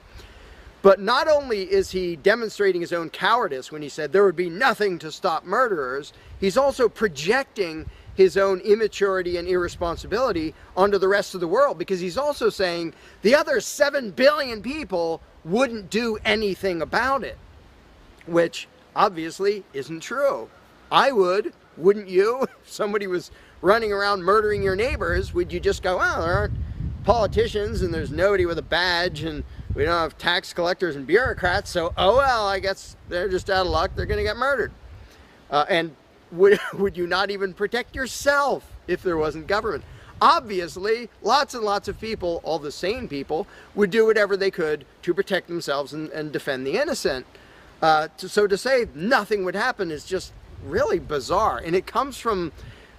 But not only is he demonstrating his own cowardice when he said there would be nothing to stop murderers, he's also projecting his own immaturity and irresponsibility onto the rest of the world, because he's also saying the other 7 billion people wouldn't do anything about it, which obviously isn't true. I would, wouldn't you? If somebody was running around murdering your neighbors, would you just go, well, there aren't politicians and there's nobody with a badge and we don't have tax collectors and bureaucrats, so oh well, I guess they're just out of luck, they're going to get murdered. And would you not even protect yourself if there wasn't government? Obviously, lots and lots of people, all the sane people, would do whatever they could to protect themselves and defend the innocent. So to say nothing would happen is just really bizarre. And it comes from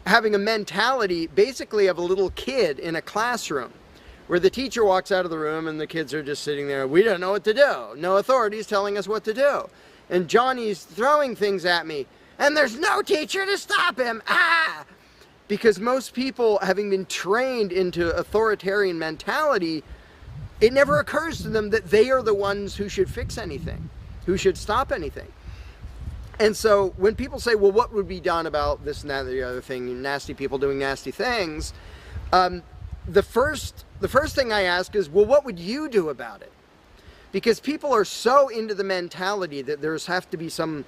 having a mentality basically of a little kid in a classroom, where the teacher walks out of the room and the kids are just sitting there, we don't know what to do. No authority's telling us what to do. And Johnny's throwing things at me, and there's no teacher to stop him. Ah! Because most people, having been trained into authoritarian mentality, it never occurs to them that they are the ones who should fix anything, who should stop anything. And so when people say, well, what would be done about this and that and the other thing, nasty people doing nasty things, the first thing I ask is, well, what would you do about it? Because people are so into the mentality that there has to be some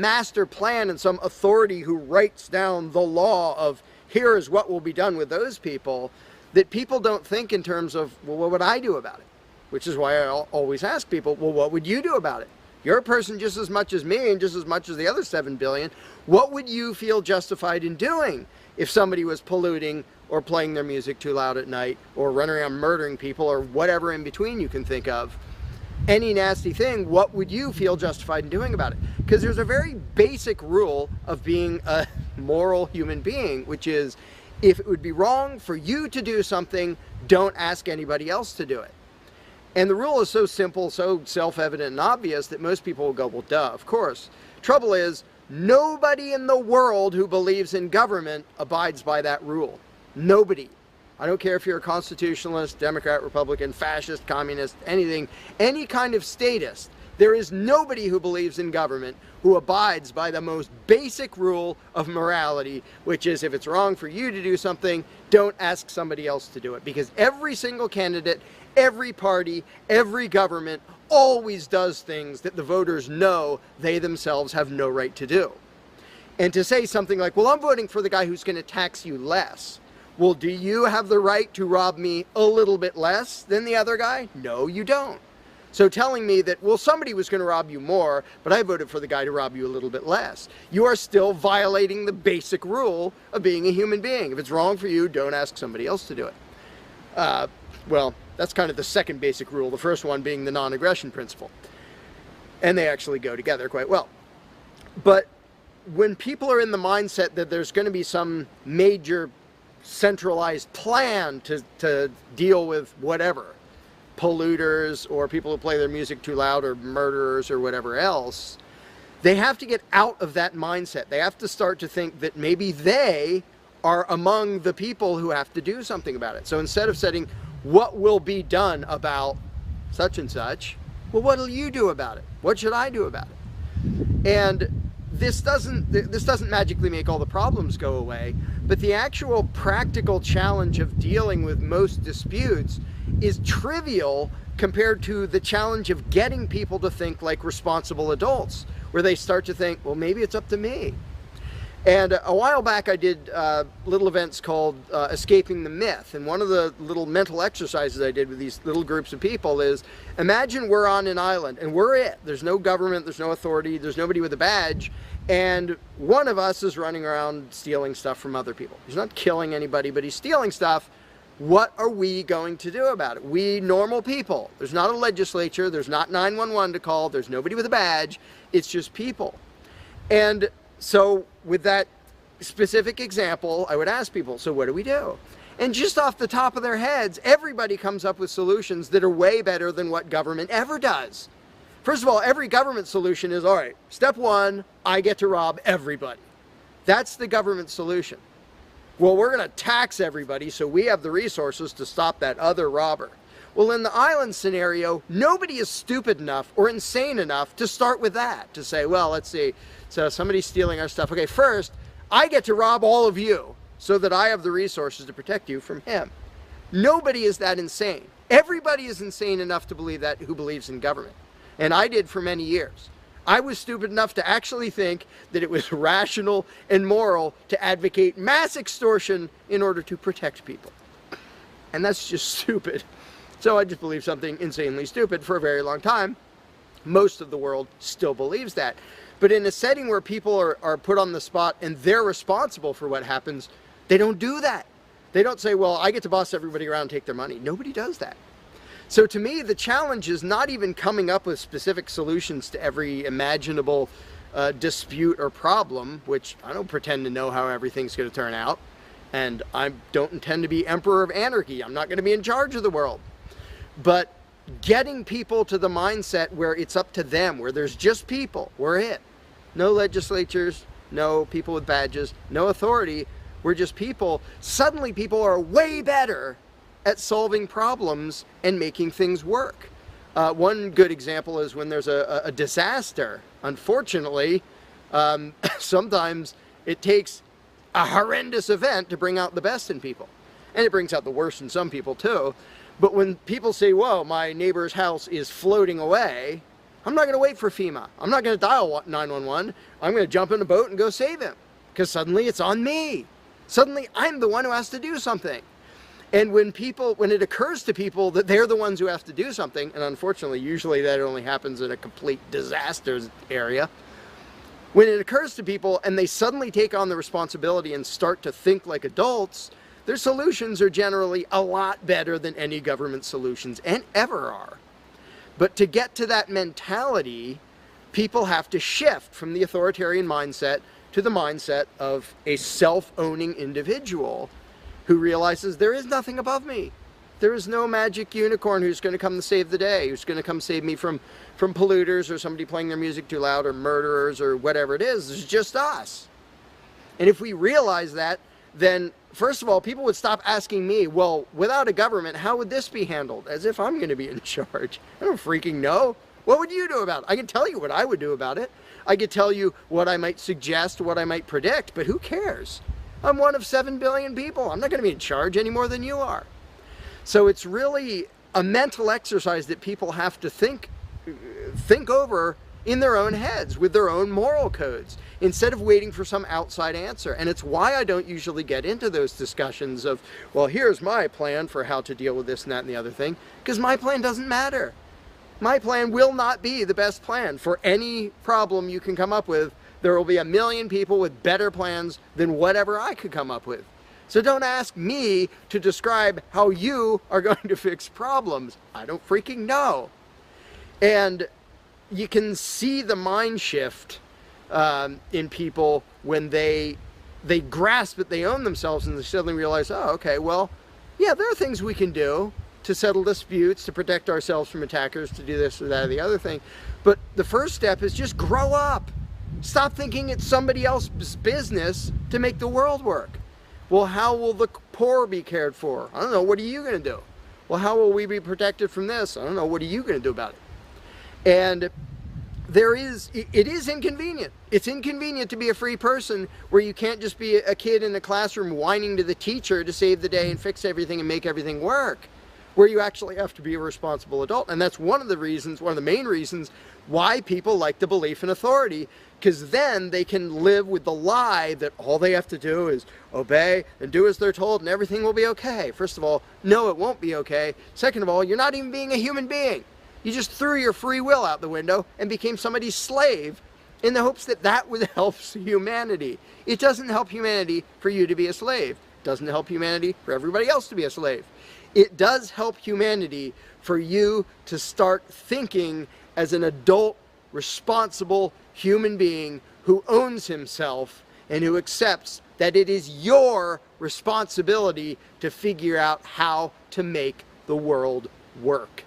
master plan and some authority who writes down the law of here is what will be done with those people, that people don't think in terms of, well, what would I do about it? Which is why I always ask people, well, what would you do about it? You're a person just as much as me and just as much as the other 7 billion. What would you feel justified in doing if somebody was polluting or playing their music too loud at night or running around murdering people or whatever in between you can think of? Any nasty thing, what would you feel justified in doing about it? Because there's a very basic rule of being a moral human being, which is if it would be wrong for you to do something, don't ask anybody else to do it. And the rule is so simple, so self-evident and obvious that most people will go, well, duh, of course. Trouble is, nobody in the world who believes in government abides by that rule. Nobody. I don't care if you're a constitutionalist, Democrat, Republican, fascist, communist, anything, any kind of statist. There is nobody who believes in government who abides by the most basic rule of morality, which is if it's wrong for you to do something, don't ask somebody else to do it. Because every single candidate, every party, every government always does things that the voters know they themselves have no right to do. And to say something like, well, I'm voting for the guy who's going to tax you less. Well, do you have the right to rob me a little bit less than the other guy? No, you don't. So telling me that, well, somebody was going to rob you more, but I voted for the guy to rob you a little bit less, you are still violating the basic rule of being a human being. If it's wrong for you, don't ask somebody else to do it. Well, that's kind of the second basic rule, the first one being the non-aggression principle. And they actually go together quite well. But when people are in the mindset that there's going to be some major centralized plan to deal with whatever, polluters or people who play their music too loud or murderers or whatever else, they have to get out of that mindset. They have to start to think that maybe they are among the people who have to do something about it. So instead of saying, what will be done about such and such, well, what will you do about it? What should I do about it? And this doesn't magically make all the problems go away, but the actual practical challenge of dealing with most disputes is trivial compared to the challenge of getting people to think like responsible adults, where they start to think, well, maybe it's up to me. And a while back I did little events called Escaping the Myth. And one of the little mental exercises I did with these little groups of people is, imagine we're on an island and we're it. There's no government, there's no authority, there's nobody with a badge. And one of us is running around stealing stuff from other people. He's not killing anybody, but he's stealing stuff. What are we going to do about it? We normal people. There's not a legislature, there's not 911 to call, there's nobody with a badge. It's just people. And so with that specific example, I would ask people, so what do we do? And just off the top of their heads, everybody comes up with solutions that are way better than what government ever does. First of all, every government solution is, all right, step one, I get to rob everybody. That's the government solution. Well, we're going to tax everybody so we have the resources to stop that other robber. Well, in the island scenario, nobody is stupid enough or insane enough to start with that, to say, well, let's see, so somebody's stealing our stuff. Okay, first, I get to rob all of you so that I have the resources to protect you from him. Nobody is that insane. Everybody is insane enough to believe that who believes in government. And I did for many years. I was stupid enough to actually think that it was rational and moral to advocate mass extortion in order to protect people. And that's just stupid. So I just believed something insanely stupid for a very long time. Most of the world still believes that. But in a setting where people are put on the spot and they're responsible for what happens, they don't do that. They don't say, well, I get to boss everybody around and take their money. Nobody does that. So to me, the challenge is not even coming up with specific solutions to every imaginable dispute or problem, which I don't pretend to know how everything's going to turn out. And I don't intend to be emperor of anarchy. I'm not going to be in charge of the world. But getting people to the mindset where it's up to them, where there's just people, we're it. No legislatures, no people with badges, no authority, we're just people. Suddenly people are way better at solving problems and making things work. One good example is when there's a disaster. Unfortunately, sometimes it takes a horrendous event to bring out the best in people. And it brings out the worst in some people too. But when people say, whoa, my neighbor's house is floating away, I'm not going to wait for FEMA. I'm not going to dial 911. I'm going to jump in a boat and go save him. Because suddenly it's on me. Suddenly I'm the one who has to do something. And when it occurs to people that they're the ones who have to do something, and unfortunately usually that only happens in a complete disaster area, when it occurs to people and they suddenly take on the responsibility and start to think like adults, their solutions are generally a lot better than any government solutions and ever are. But to get to that mentality, people have to shift from the authoritarian mindset to the mindset of a self-owning individual who realizes there is nothing above me. There is no magic unicorn who's going to come to save the day, who's going to come save me from polluters or somebody playing their music too loud or murderers or whatever it is. It's just us. And if we realize that, then first of all, people would stop asking me, well, without a government, how would this be handled? As if I'm going to be in charge. I don't freaking know. What would you do about it? I can tell you what I would do about it. I could tell you what I might suggest, what I might predict, but who cares? I'm one of 7 billion people. I'm not going to be in charge any more than you are. So it's really a mental exercise that people have to think over in their own heads with their own moral codes instead of waiting for some outside answer. And it's why I don't usually get into those discussions of, well, here's my plan for how to deal with this and that and the other thing, because my plan doesn't matter. My plan will not be the best plan for any problem you can come up with. There will be a million people with better plans than whatever I could come up with. So don't ask me to describe how you are going to fix problems. I don't freaking know. And you can see the mind shift in people when they grasp that they own themselves and they suddenly realize, oh, okay, well, yeah, there are things we can do to settle disputes, to protect ourselves from attackers, to do this or that or the other thing. But the first step is just grow up. Stop thinking it's somebody else's business to make the world work. Well, how will the poor be cared for? I don't know. What are you going to do? Well, how will we be protected from this? I don't know. What are you going to do about it? And it is inconvenient. It's inconvenient to be a free person where you can't just be a kid in a classroom whining to the teacher to save the day and fix everything and make everything work, where you actually have to be a responsible adult. And that's one of the main reasons why people like the belief in authority, because then they can live with the lie that all they have to do is obey and do as they're told and everything will be okay. First of all, no, it won't be okay. Second of all, you're not even being a human being. You just threw your free will out the window and became somebody's slave in the hopes that that would help humanity. It doesn't help humanity for you to be a slave. It doesn't help humanity for everybody else to be a slave. It does help humanity for you to start thinking as an adult, responsible human being who owns himself and who accepts that it is your responsibility to figure out how to make the world work.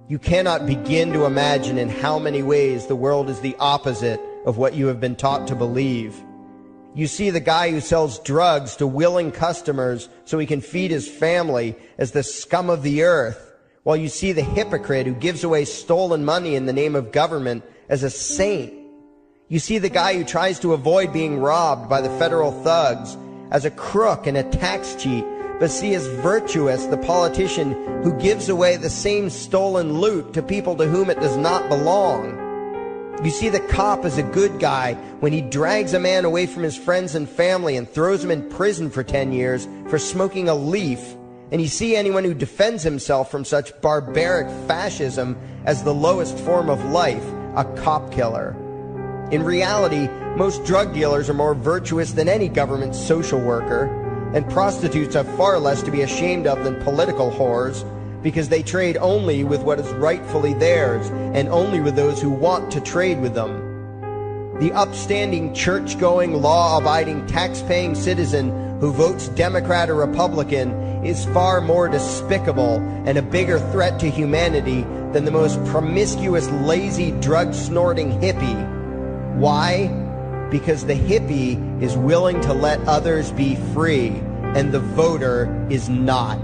You cannot begin to imagine in how many ways the world is the opposite of what you have been taught to believe. You see the guy who sells drugs to willing customers so he can feed his family as the scum of the earth, while you see the hypocrite who gives away stolen money in the name of government as a saint. You see the guy who tries to avoid being robbed by the federal thugs as a crook and a tax cheat, but see as virtuous the politician who gives away the same stolen loot to people to whom it does not belong. You see the cop as a good guy when he drags a man away from his friends and family and throws him in prison for 10 years for smoking a leaf. And you see anyone who defends himself from such barbaric fascism as the lowest form of life, a cop killer. In reality, most drug dealers are more virtuous than any government social worker, and prostitutes have far less to be ashamed of than political whores, because they trade only with what is rightfully theirs, and only with those who want to trade with them. The upstanding, church-going, law-abiding, tax-paying citizen who votes Democrat or Republican is far more despicable and a bigger threat to humanity than the most promiscuous, lazy, drug-snorting hippie. Why? Because the hippie is willing to let others be free, and the voter is not.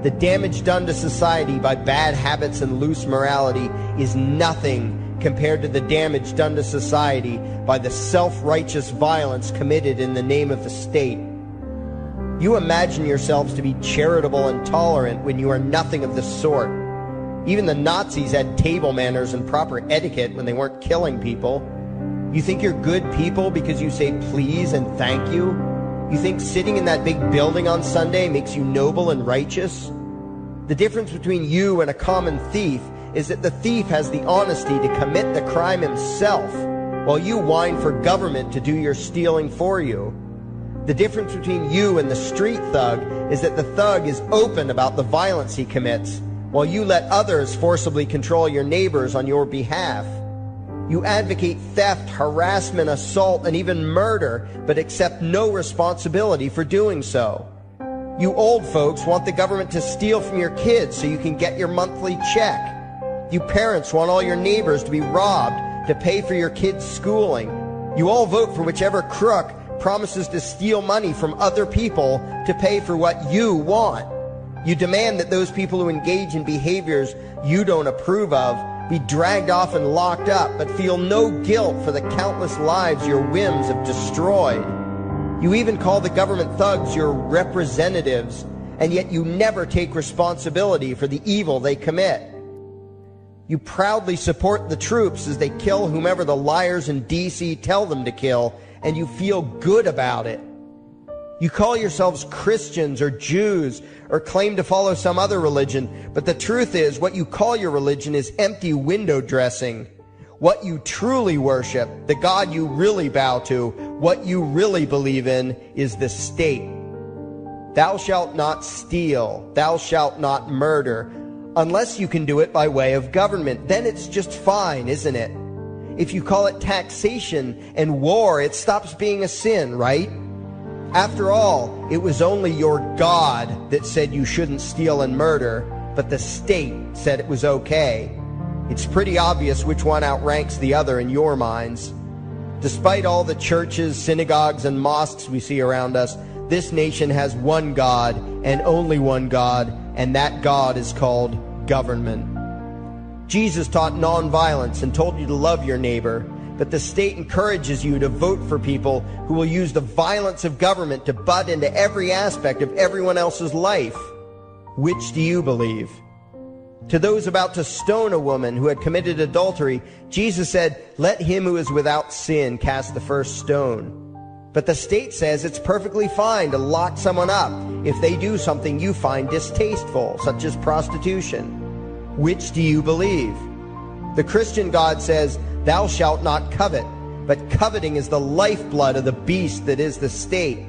The damage done to society by bad habits and loose morality is nothing compared to the damage done to society by the self-righteous violence committed in the name of the state. You imagine yourselves to be charitable and tolerant when you are nothing of the sort. Even the Nazis had table manners and proper etiquette when they weren't killing people. You think you're good people because you say please and thank you? You think sitting in that big building on Sunday makes you noble and righteous? The difference between you and a common thief is that the thief has the honesty to commit the crime himself, while you whine for government to do your stealing for you. The difference between you and the street thug is that the thug is open about the violence he commits, while you let others forcibly control your neighbors on your behalf. You advocate theft, harassment, assault, and even murder, but accept no responsibility for doing so. You old folks want the government to steal from your kids so you can get your monthly check. You parents want all your neighbors to be robbed to pay for your kids' schooling. You all vote for whichever crook promises to steal money from other people to pay for what you want. You demand that those people who engage in behaviors you don't approve of be dragged off and locked up, but feel no guilt for the countless lives your whims have destroyed. You even call the government thugs your representatives, and yet you never take responsibility for the evil they commit. You proudly support the troops as they kill whomever the liars in D.C. tell them to kill, and you feel good about it. You call yourselves Christians or Jews or claim to follow some other religion, but the truth is what you call your religion is empty window dressing. What you truly worship, the God you really bow to, what you really believe in is the state. Thou shalt not steal, thou shalt not murder, unless you can do it by way of government. Then it's just fine, isn't it? If you call it taxation and war, it stops being a sin, right? After all, it was only your God that said you shouldn't steal and murder, but the state said it was okay. It's pretty obvious which one outranks the other in your minds. Despite all the churches, synagogues, and mosques we see around us, this nation has one God and only one God, and that God is called government. Jesus taught nonviolence and told you to love your neighbor, but the state encourages you to vote for people who will use the violence of government to butt into every aspect of everyone else's life. Which do you believe? To those about to stone a woman who had committed adultery, Jesus said, "Let him who is without sin cast the first stone." But the state says it's perfectly fine to lock someone up if they do something you find distasteful, such as prostitution. Which do you believe? The Christian God says, "Thou shalt not covet," but coveting is the lifeblood of the beast that is the state.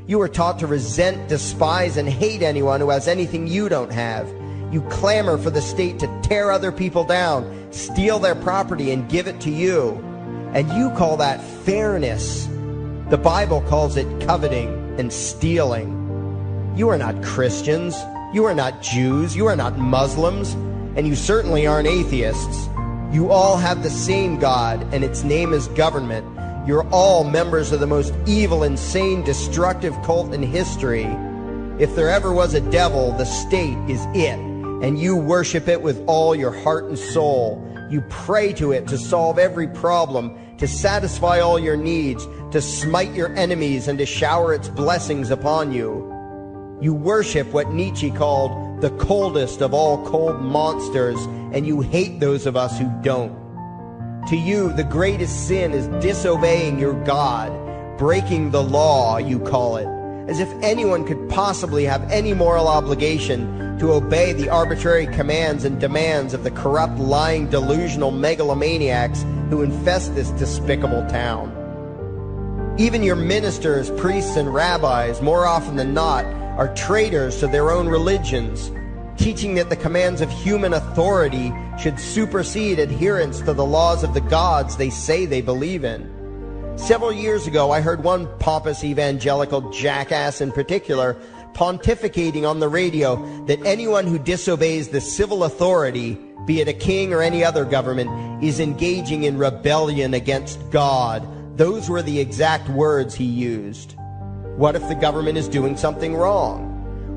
You are taught to resent, despise, and hate anyone who has anything you don't have. You clamor for the state to tear other people down, steal their property, and give it to you. And you call that fairness. The Bible calls it coveting and stealing. You are not Christians. You are not Jews. You are not Muslims. And you certainly aren't atheists. You all have the same God, and its name is government. You're all members of the most evil, insane, destructive cult in history. If there ever was a devil, the state is it, and you worship it with all your heart and soul. You pray to it to solve every problem, to satisfy all your needs, to smite your enemies, and to shower its blessings upon you. You worship what Nietzsche called the coldest of all cold monsters, and you hate those of us who don't. To you, the greatest sin is disobeying your God, breaking the law, you call it, as if anyone could possibly have any moral obligation to obey the arbitrary commands and demands of the corrupt, lying, delusional megalomaniacs who infest this despicable town. Even your ministers, priests, and rabbis, more often than not, are traitors to their own religions, teaching that the commands of human authority should supersede adherence to the laws of the gods they say they believe in. Several years ago, I heard one pompous evangelical jackass in particular pontificating on the radio that anyone who disobeys the civil authority, be it a king or any other government, is engaging in rebellion against God. Those were the exact words he used. What if the government is doing something wrong?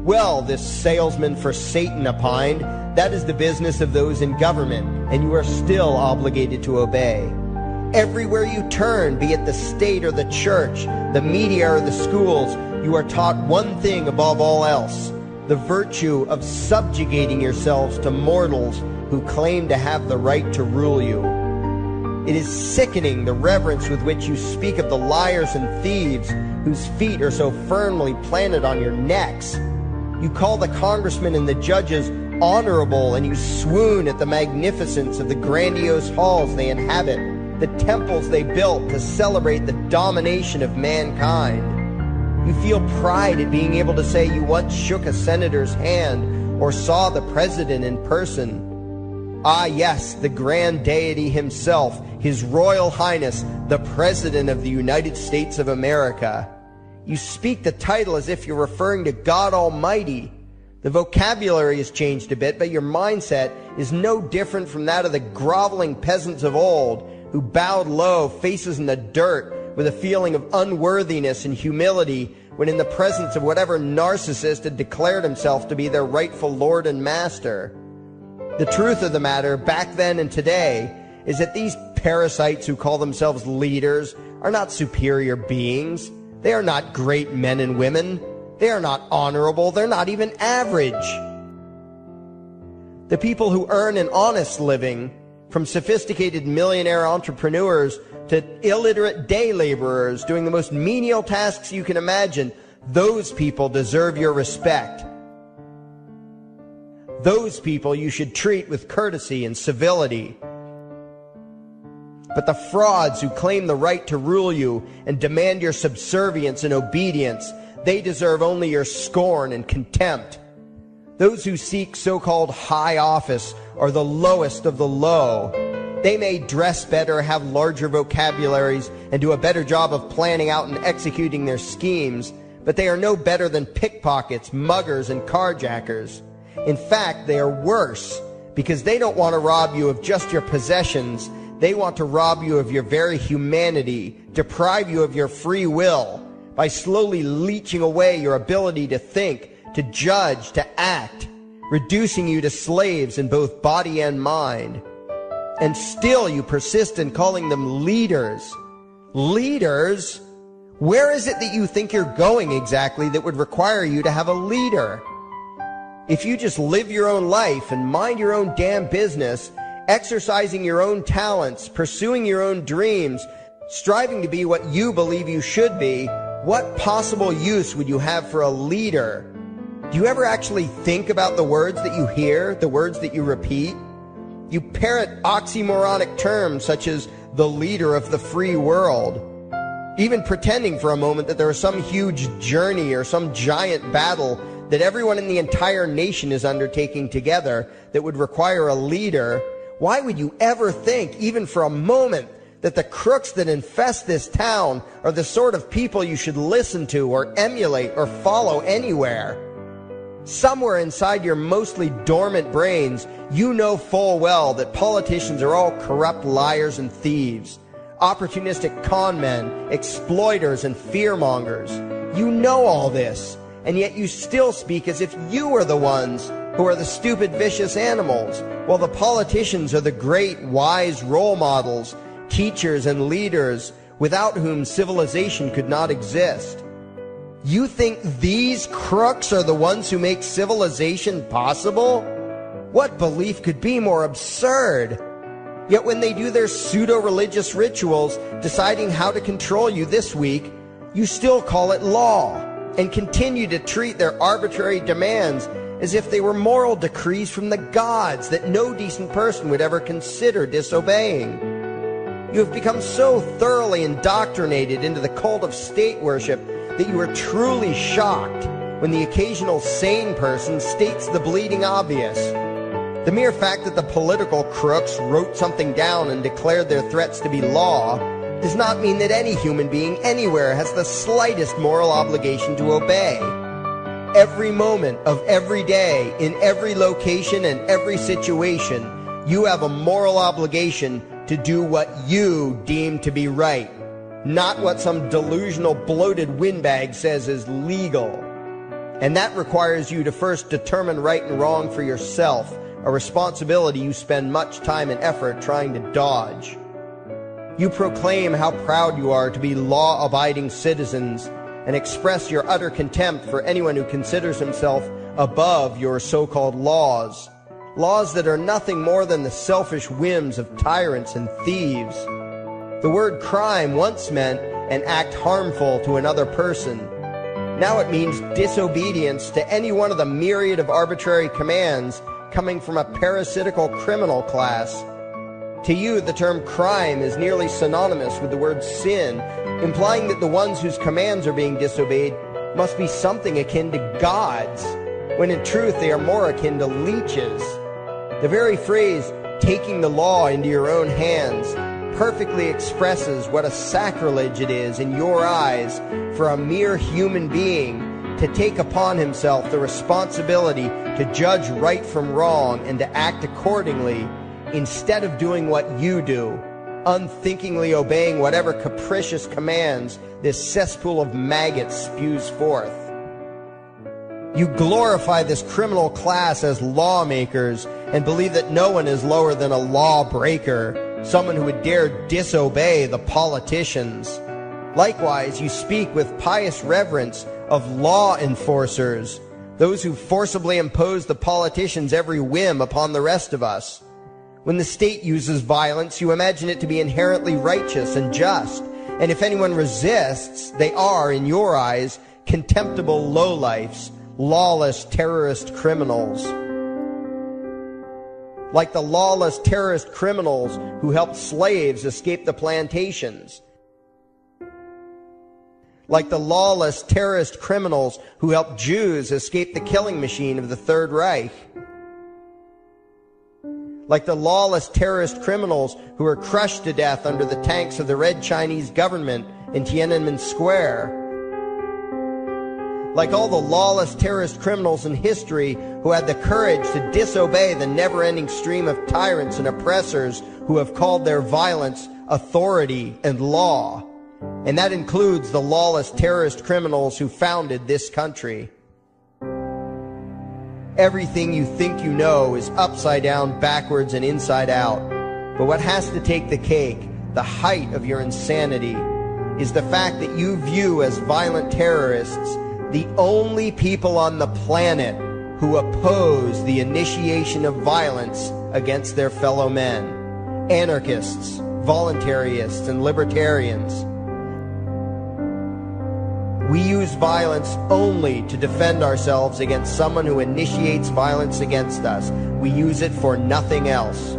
Well, this salesman for Satan opined, that is the business of those in government, and you are still obligated to obey. Everywhere you turn, be it the state or the church, the media or the schools, you are taught one thing above all else, the virtue of subjugating yourselves to mortals who claim to have the right to rule you. It is sickening the reverence with which you speak of the liars and thieves whose feet are so firmly planted on your necks. You call the congressmen and the judges honorable, and you swoon at the magnificence of the grandiose halls they inhabit, the temples they built to celebrate the domination of mankind. You feel pride at being able to say you once shook a senator's hand or saw the president in person. Ah, yes, the grand deity himself, His Royal Highness, the President of the United States of America. You speak the title as if you're referring to God Almighty. The vocabulary has changed a bit, but your mindset is no different from that of the groveling peasants of old who bowed low, faces in the dirt, with a feeling of unworthiness and humility when in the presence of whatever narcissist had declared himself to be their rightful lord and master. The truth of the matter, back then and today, is that these parasites who call themselves leaders are not superior beings. They are not great men and women. They are not honorable. They're not even average. The people who earn an honest living, from sophisticated millionaire entrepreneurs to illiterate day laborers doing the most menial tasks you can imagine, Those people deserve your respect. Those people you should treat with courtesy and civility. But the frauds who claim the right to rule you and demand your subservience and obedience, they deserve only your scorn and contempt. Those who seek so-called high office are the lowest of the low. They may dress better, have larger vocabularies, and do a better job of planning out and executing their schemes, but they are no better than pickpockets, muggers, and carjackers. In fact, they are worse, because they don't want to rob you of just your possessions. They want to rob you of your very humanity, deprive you of your free will, by slowly leeching away your ability to think, to judge, to act, reducing you to slaves in both body and mind. And still you persist in calling them leaders. Leaders? Where is it that you think you're going exactly that would require you to have a leader? If you just live your own life and mind your own damn business, exercising your own talents, pursuing your own dreams, striving to be what you believe you should be, what possible use would you have for a leader? Do you ever actually think about the words that you hear, the words that you repeat? You parrot oxymoronic terms such as the leader of the free world, even pretending for a moment that there is some huge journey or some giant battle that everyone in the entire nation is undertaking together that would require a leader. Why would you ever think, even for a moment, that the crooks that infest this town are the sort of people you should listen to or emulate or follow anywhere? Somewhere inside your mostly dormant brains, you know full well that politicians are all corrupt liars and thieves, opportunistic con men, exploiters, and fearmongers. You know all this, and yet you still speak as if you are the ones who are the stupid, vicious animals, while the politicians are the great, wise role models, teachers, and leaders without whom civilization could not exist. You think these crooks are the ones who make civilization possible? What belief could be more absurd? Yet when they do their pseudo-religious rituals, deciding how to control you this week, you still call it law, and continue to treat their arbitrary demands as if they were moral decrees from the gods that no decent person would ever consider disobeying. You have become so thoroughly indoctrinated into the cult of state worship that you are truly shocked when the occasional sane person states the bleeding obvious. The mere fact that the political crooks wrote something down and declared their threats to be law does not mean that any human being anywhere has the slightest moral obligation to obey. Every moment of every day, in every location and every situation, you have a moral obligation to do what you deem to be right, not what some delusional bloated windbag says is legal. And that requires you to first determine right and wrong for yourself, a responsibility you spend much time and effort trying to dodge. You proclaim how proud you are to be law-abiding citizens and express your utter contempt for anyone who considers himself above your so-called laws, laws that are nothing more than the selfish whims of tyrants and thieves. The word crime once meant an act harmful to another person. Now it means disobedience to any one of the myriad of arbitrary commands coming from a parasitical criminal class. To you, the term crime is nearly synonymous with the word sin, implying that the ones whose commands are being disobeyed must be something akin to gods, when in truth they are more akin to leeches. The very phrase, taking the law into your own hands, perfectly expresses what a sacrilege it is in your eyes for a mere human being to take upon himself the responsibility to judge right from wrong and to act accordingly, instead of doing what you do, unthinkingly obeying whatever capricious commands this cesspool of maggots spews forth. You glorify this criminal class as lawmakers and believe that no one is lower than a lawbreaker, someone who would dare disobey the politicians. Likewise, you speak with pious reverence of law enforcers, those who forcibly impose the politicians' every whim upon the rest of us. When the state uses violence, you imagine it to be inherently righteous and just, and if anyone resists, they are, in your eyes, contemptible lowlifes, lawless terrorist criminals. Like the lawless terrorist criminals who helped slaves escape the plantations. Like the lawless terrorist criminals who helped Jews escape the killing machine of the Third Reich. Like the lawless terrorist criminals who were crushed to death under the tanks of the Red Chinese government in Tiananmen Square. Like all the lawless terrorist criminals in history who had the courage to disobey the never-ending stream of tyrants and oppressors who have called their violence authority and law. And that includes the lawless terrorist criminals who founded this country. Everything you think you know is upside down, backwards, and inside out. But what has to take the cake, the height of your insanity, is the fact that you view as violent terrorists the only people on the planet who oppose the initiation of violence against their fellow men. Anarchists, voluntarists, and libertarians. We use violence only to defend ourselves against someone who initiates violence against us. We use it for nothing else.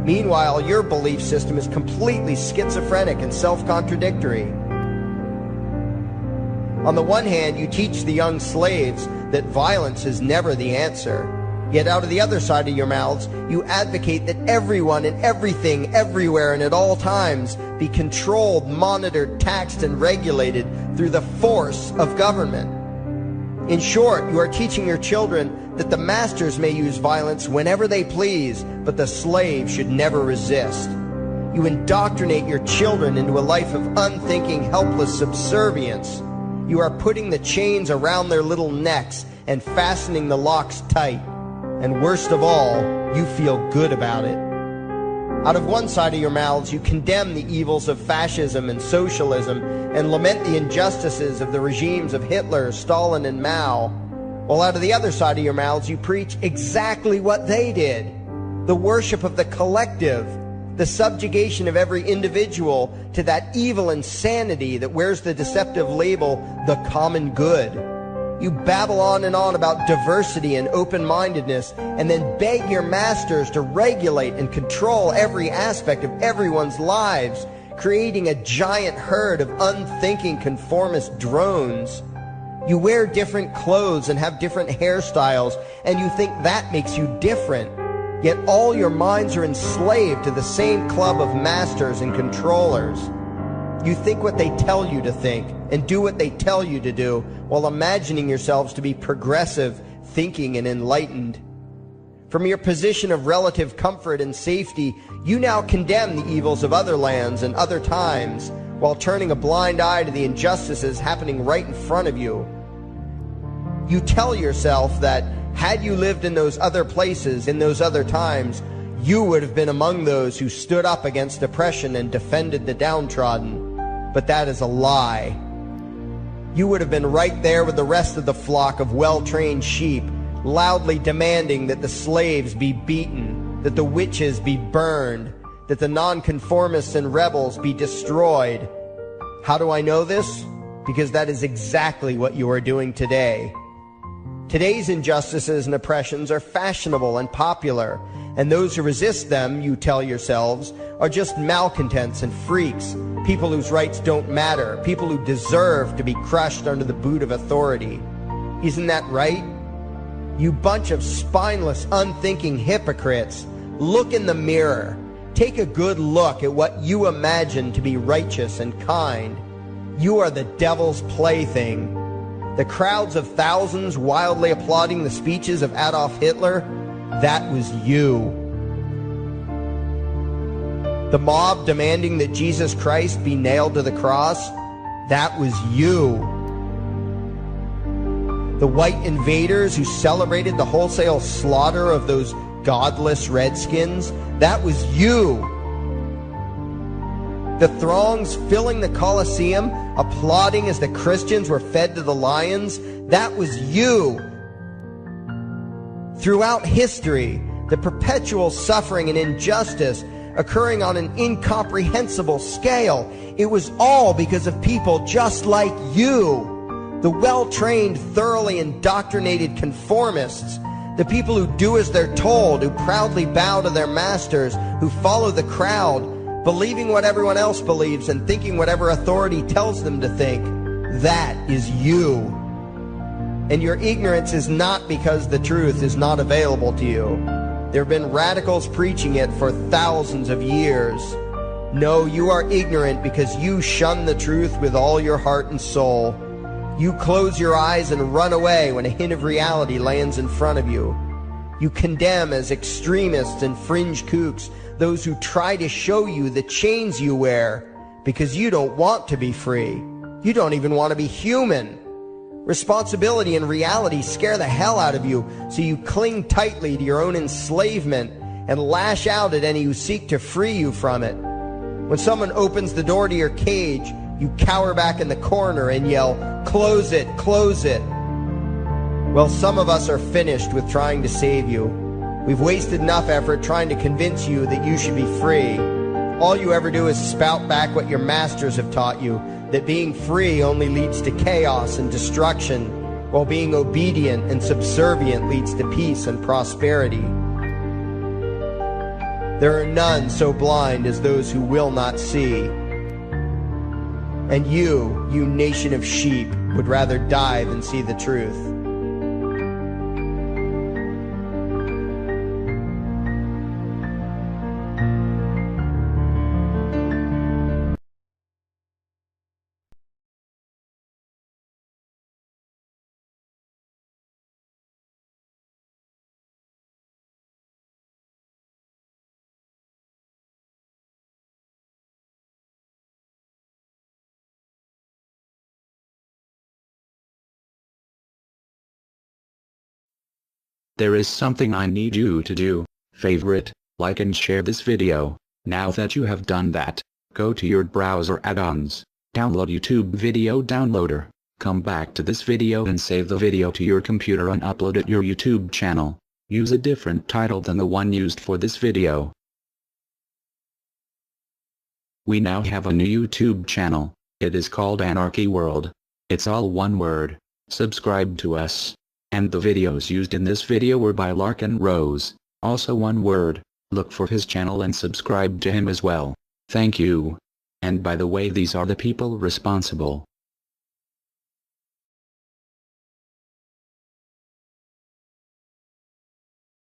Meanwhile, your belief system is completely schizophrenic and self-contradictory. On the one hand, you teach the young slaves that violence is never the answer. Yet out of the other side of your mouths, you advocate that everyone and everything, everywhere and at all times be controlled, monitored, taxed, and regulated through the force of government. In short, you are teaching your children that the masters may use violence whenever they please, but the slave should never resist. You indoctrinate your children into a life of unthinking, helpless subservience. You are putting the chains around their little necks and fastening the locks tight. And worst of all, you feel good about it. Out of one side of your mouths, you condemn the evils of fascism and socialism and lament the injustices of the regimes of Hitler, Stalin, and Mao. While out of the other side of your mouths, you preach exactly what they did. The worship of the collective, the subjugation of every individual to that evil insanity that wears the deceptive label, the common good. You babble on and on about diversity and open-mindedness, and then beg your masters to regulate and control every aspect of everyone's lives, creating a giant herd of unthinking conformist drones. You wear different clothes and have different hairstyles, and you think that makes you different. Yet all your minds are enslaved to the same club of masters and controllers. You think what they tell you to think and do what they tell you to do while imagining yourselves to be progressive, thinking, and enlightened. From your position of relative comfort and safety, you now condemn the evils of other lands and other times while turning a blind eye to the injustices happening right in front of you. You tell yourself that had you lived in those other places, in those other times, you would have been among those who stood up against oppression and defended the downtrodden. But that is a lie. You would have been right there with the rest of the flock of well-trained sheep, loudly demanding that the slaves be beaten, that the witches be burned, that the nonconformists and rebels be destroyed. How do I know this? Because that is exactly what you are doing today. Today's injustices and oppressions are fashionable and popular, and those who resist them, you tell yourselves, are just malcontents and freaks, people whose rights don't matter, people who deserve to be crushed under the boot of authority. Isn't that right? You bunch of spineless, unthinking hypocrites, look in the mirror. Take a good look at what you imagine to be righteous and kind. You are the devil's plaything. The crowds of thousands wildly applauding the speeches of Adolf Hitler, that was you. The mob demanding that Jesus Christ be nailed to the cross, that was you. The white invaders who celebrated the wholesale slaughter of those godless redskins, that was you. The throngs filling the Colosseum, applauding as the Christians were fed to the lions, that was you. Throughout history, the perpetual suffering and injustice occurring on an incomprehensible scale, it was all because of people just like you. The well-trained, thoroughly indoctrinated conformists, the people who do as they're told, who proudly bow to their masters, who follow the crowd, believing what everyone else believes and thinking whatever authority tells them to think. That is you. And your ignorance is not because the truth is not available to you. There have been radicals preaching it for thousands of years. No, you are ignorant because you shun the truth with all your heart and soul. You close your eyes and run away when a hint of reality lands in front of you. You condemn as extremists and fringe kooks those who try to show you the chains you wear because you don't want to be free. You don't even want to be human. Responsibility and reality scare the hell out of you, so you cling tightly to your own enslavement and lash out at any who seek to free you from it. When someone opens the door to your cage, you cower back in the corner and yell, "Close it, close it." Well, some of us are finished with trying to save you. We've wasted enough effort trying to convince you that you should be free. All you ever do is spout back what your masters have taught you, that being free only leads to chaos and destruction, while being obedient and subservient leads to peace and prosperity. There are none so blind as those who will not see. And you nation of sheep, would rather die than see the truth. There is something I need you to do. Favorite, like and share this video. Now that you have done that, go to your browser add-ons, download YouTube Video Downloader, come back to this video and save the video to your computer and upload it your YouTube channel. Use a different title than the one used for this video. We now have a new YouTube channel. It is called Anarchy World. It's all one word. Subscribe to us. And the videos used in this video were by Larkin Rose, also one word. Look for his channel and subscribe to him as well. Thank you. And by the way, these are the people responsible.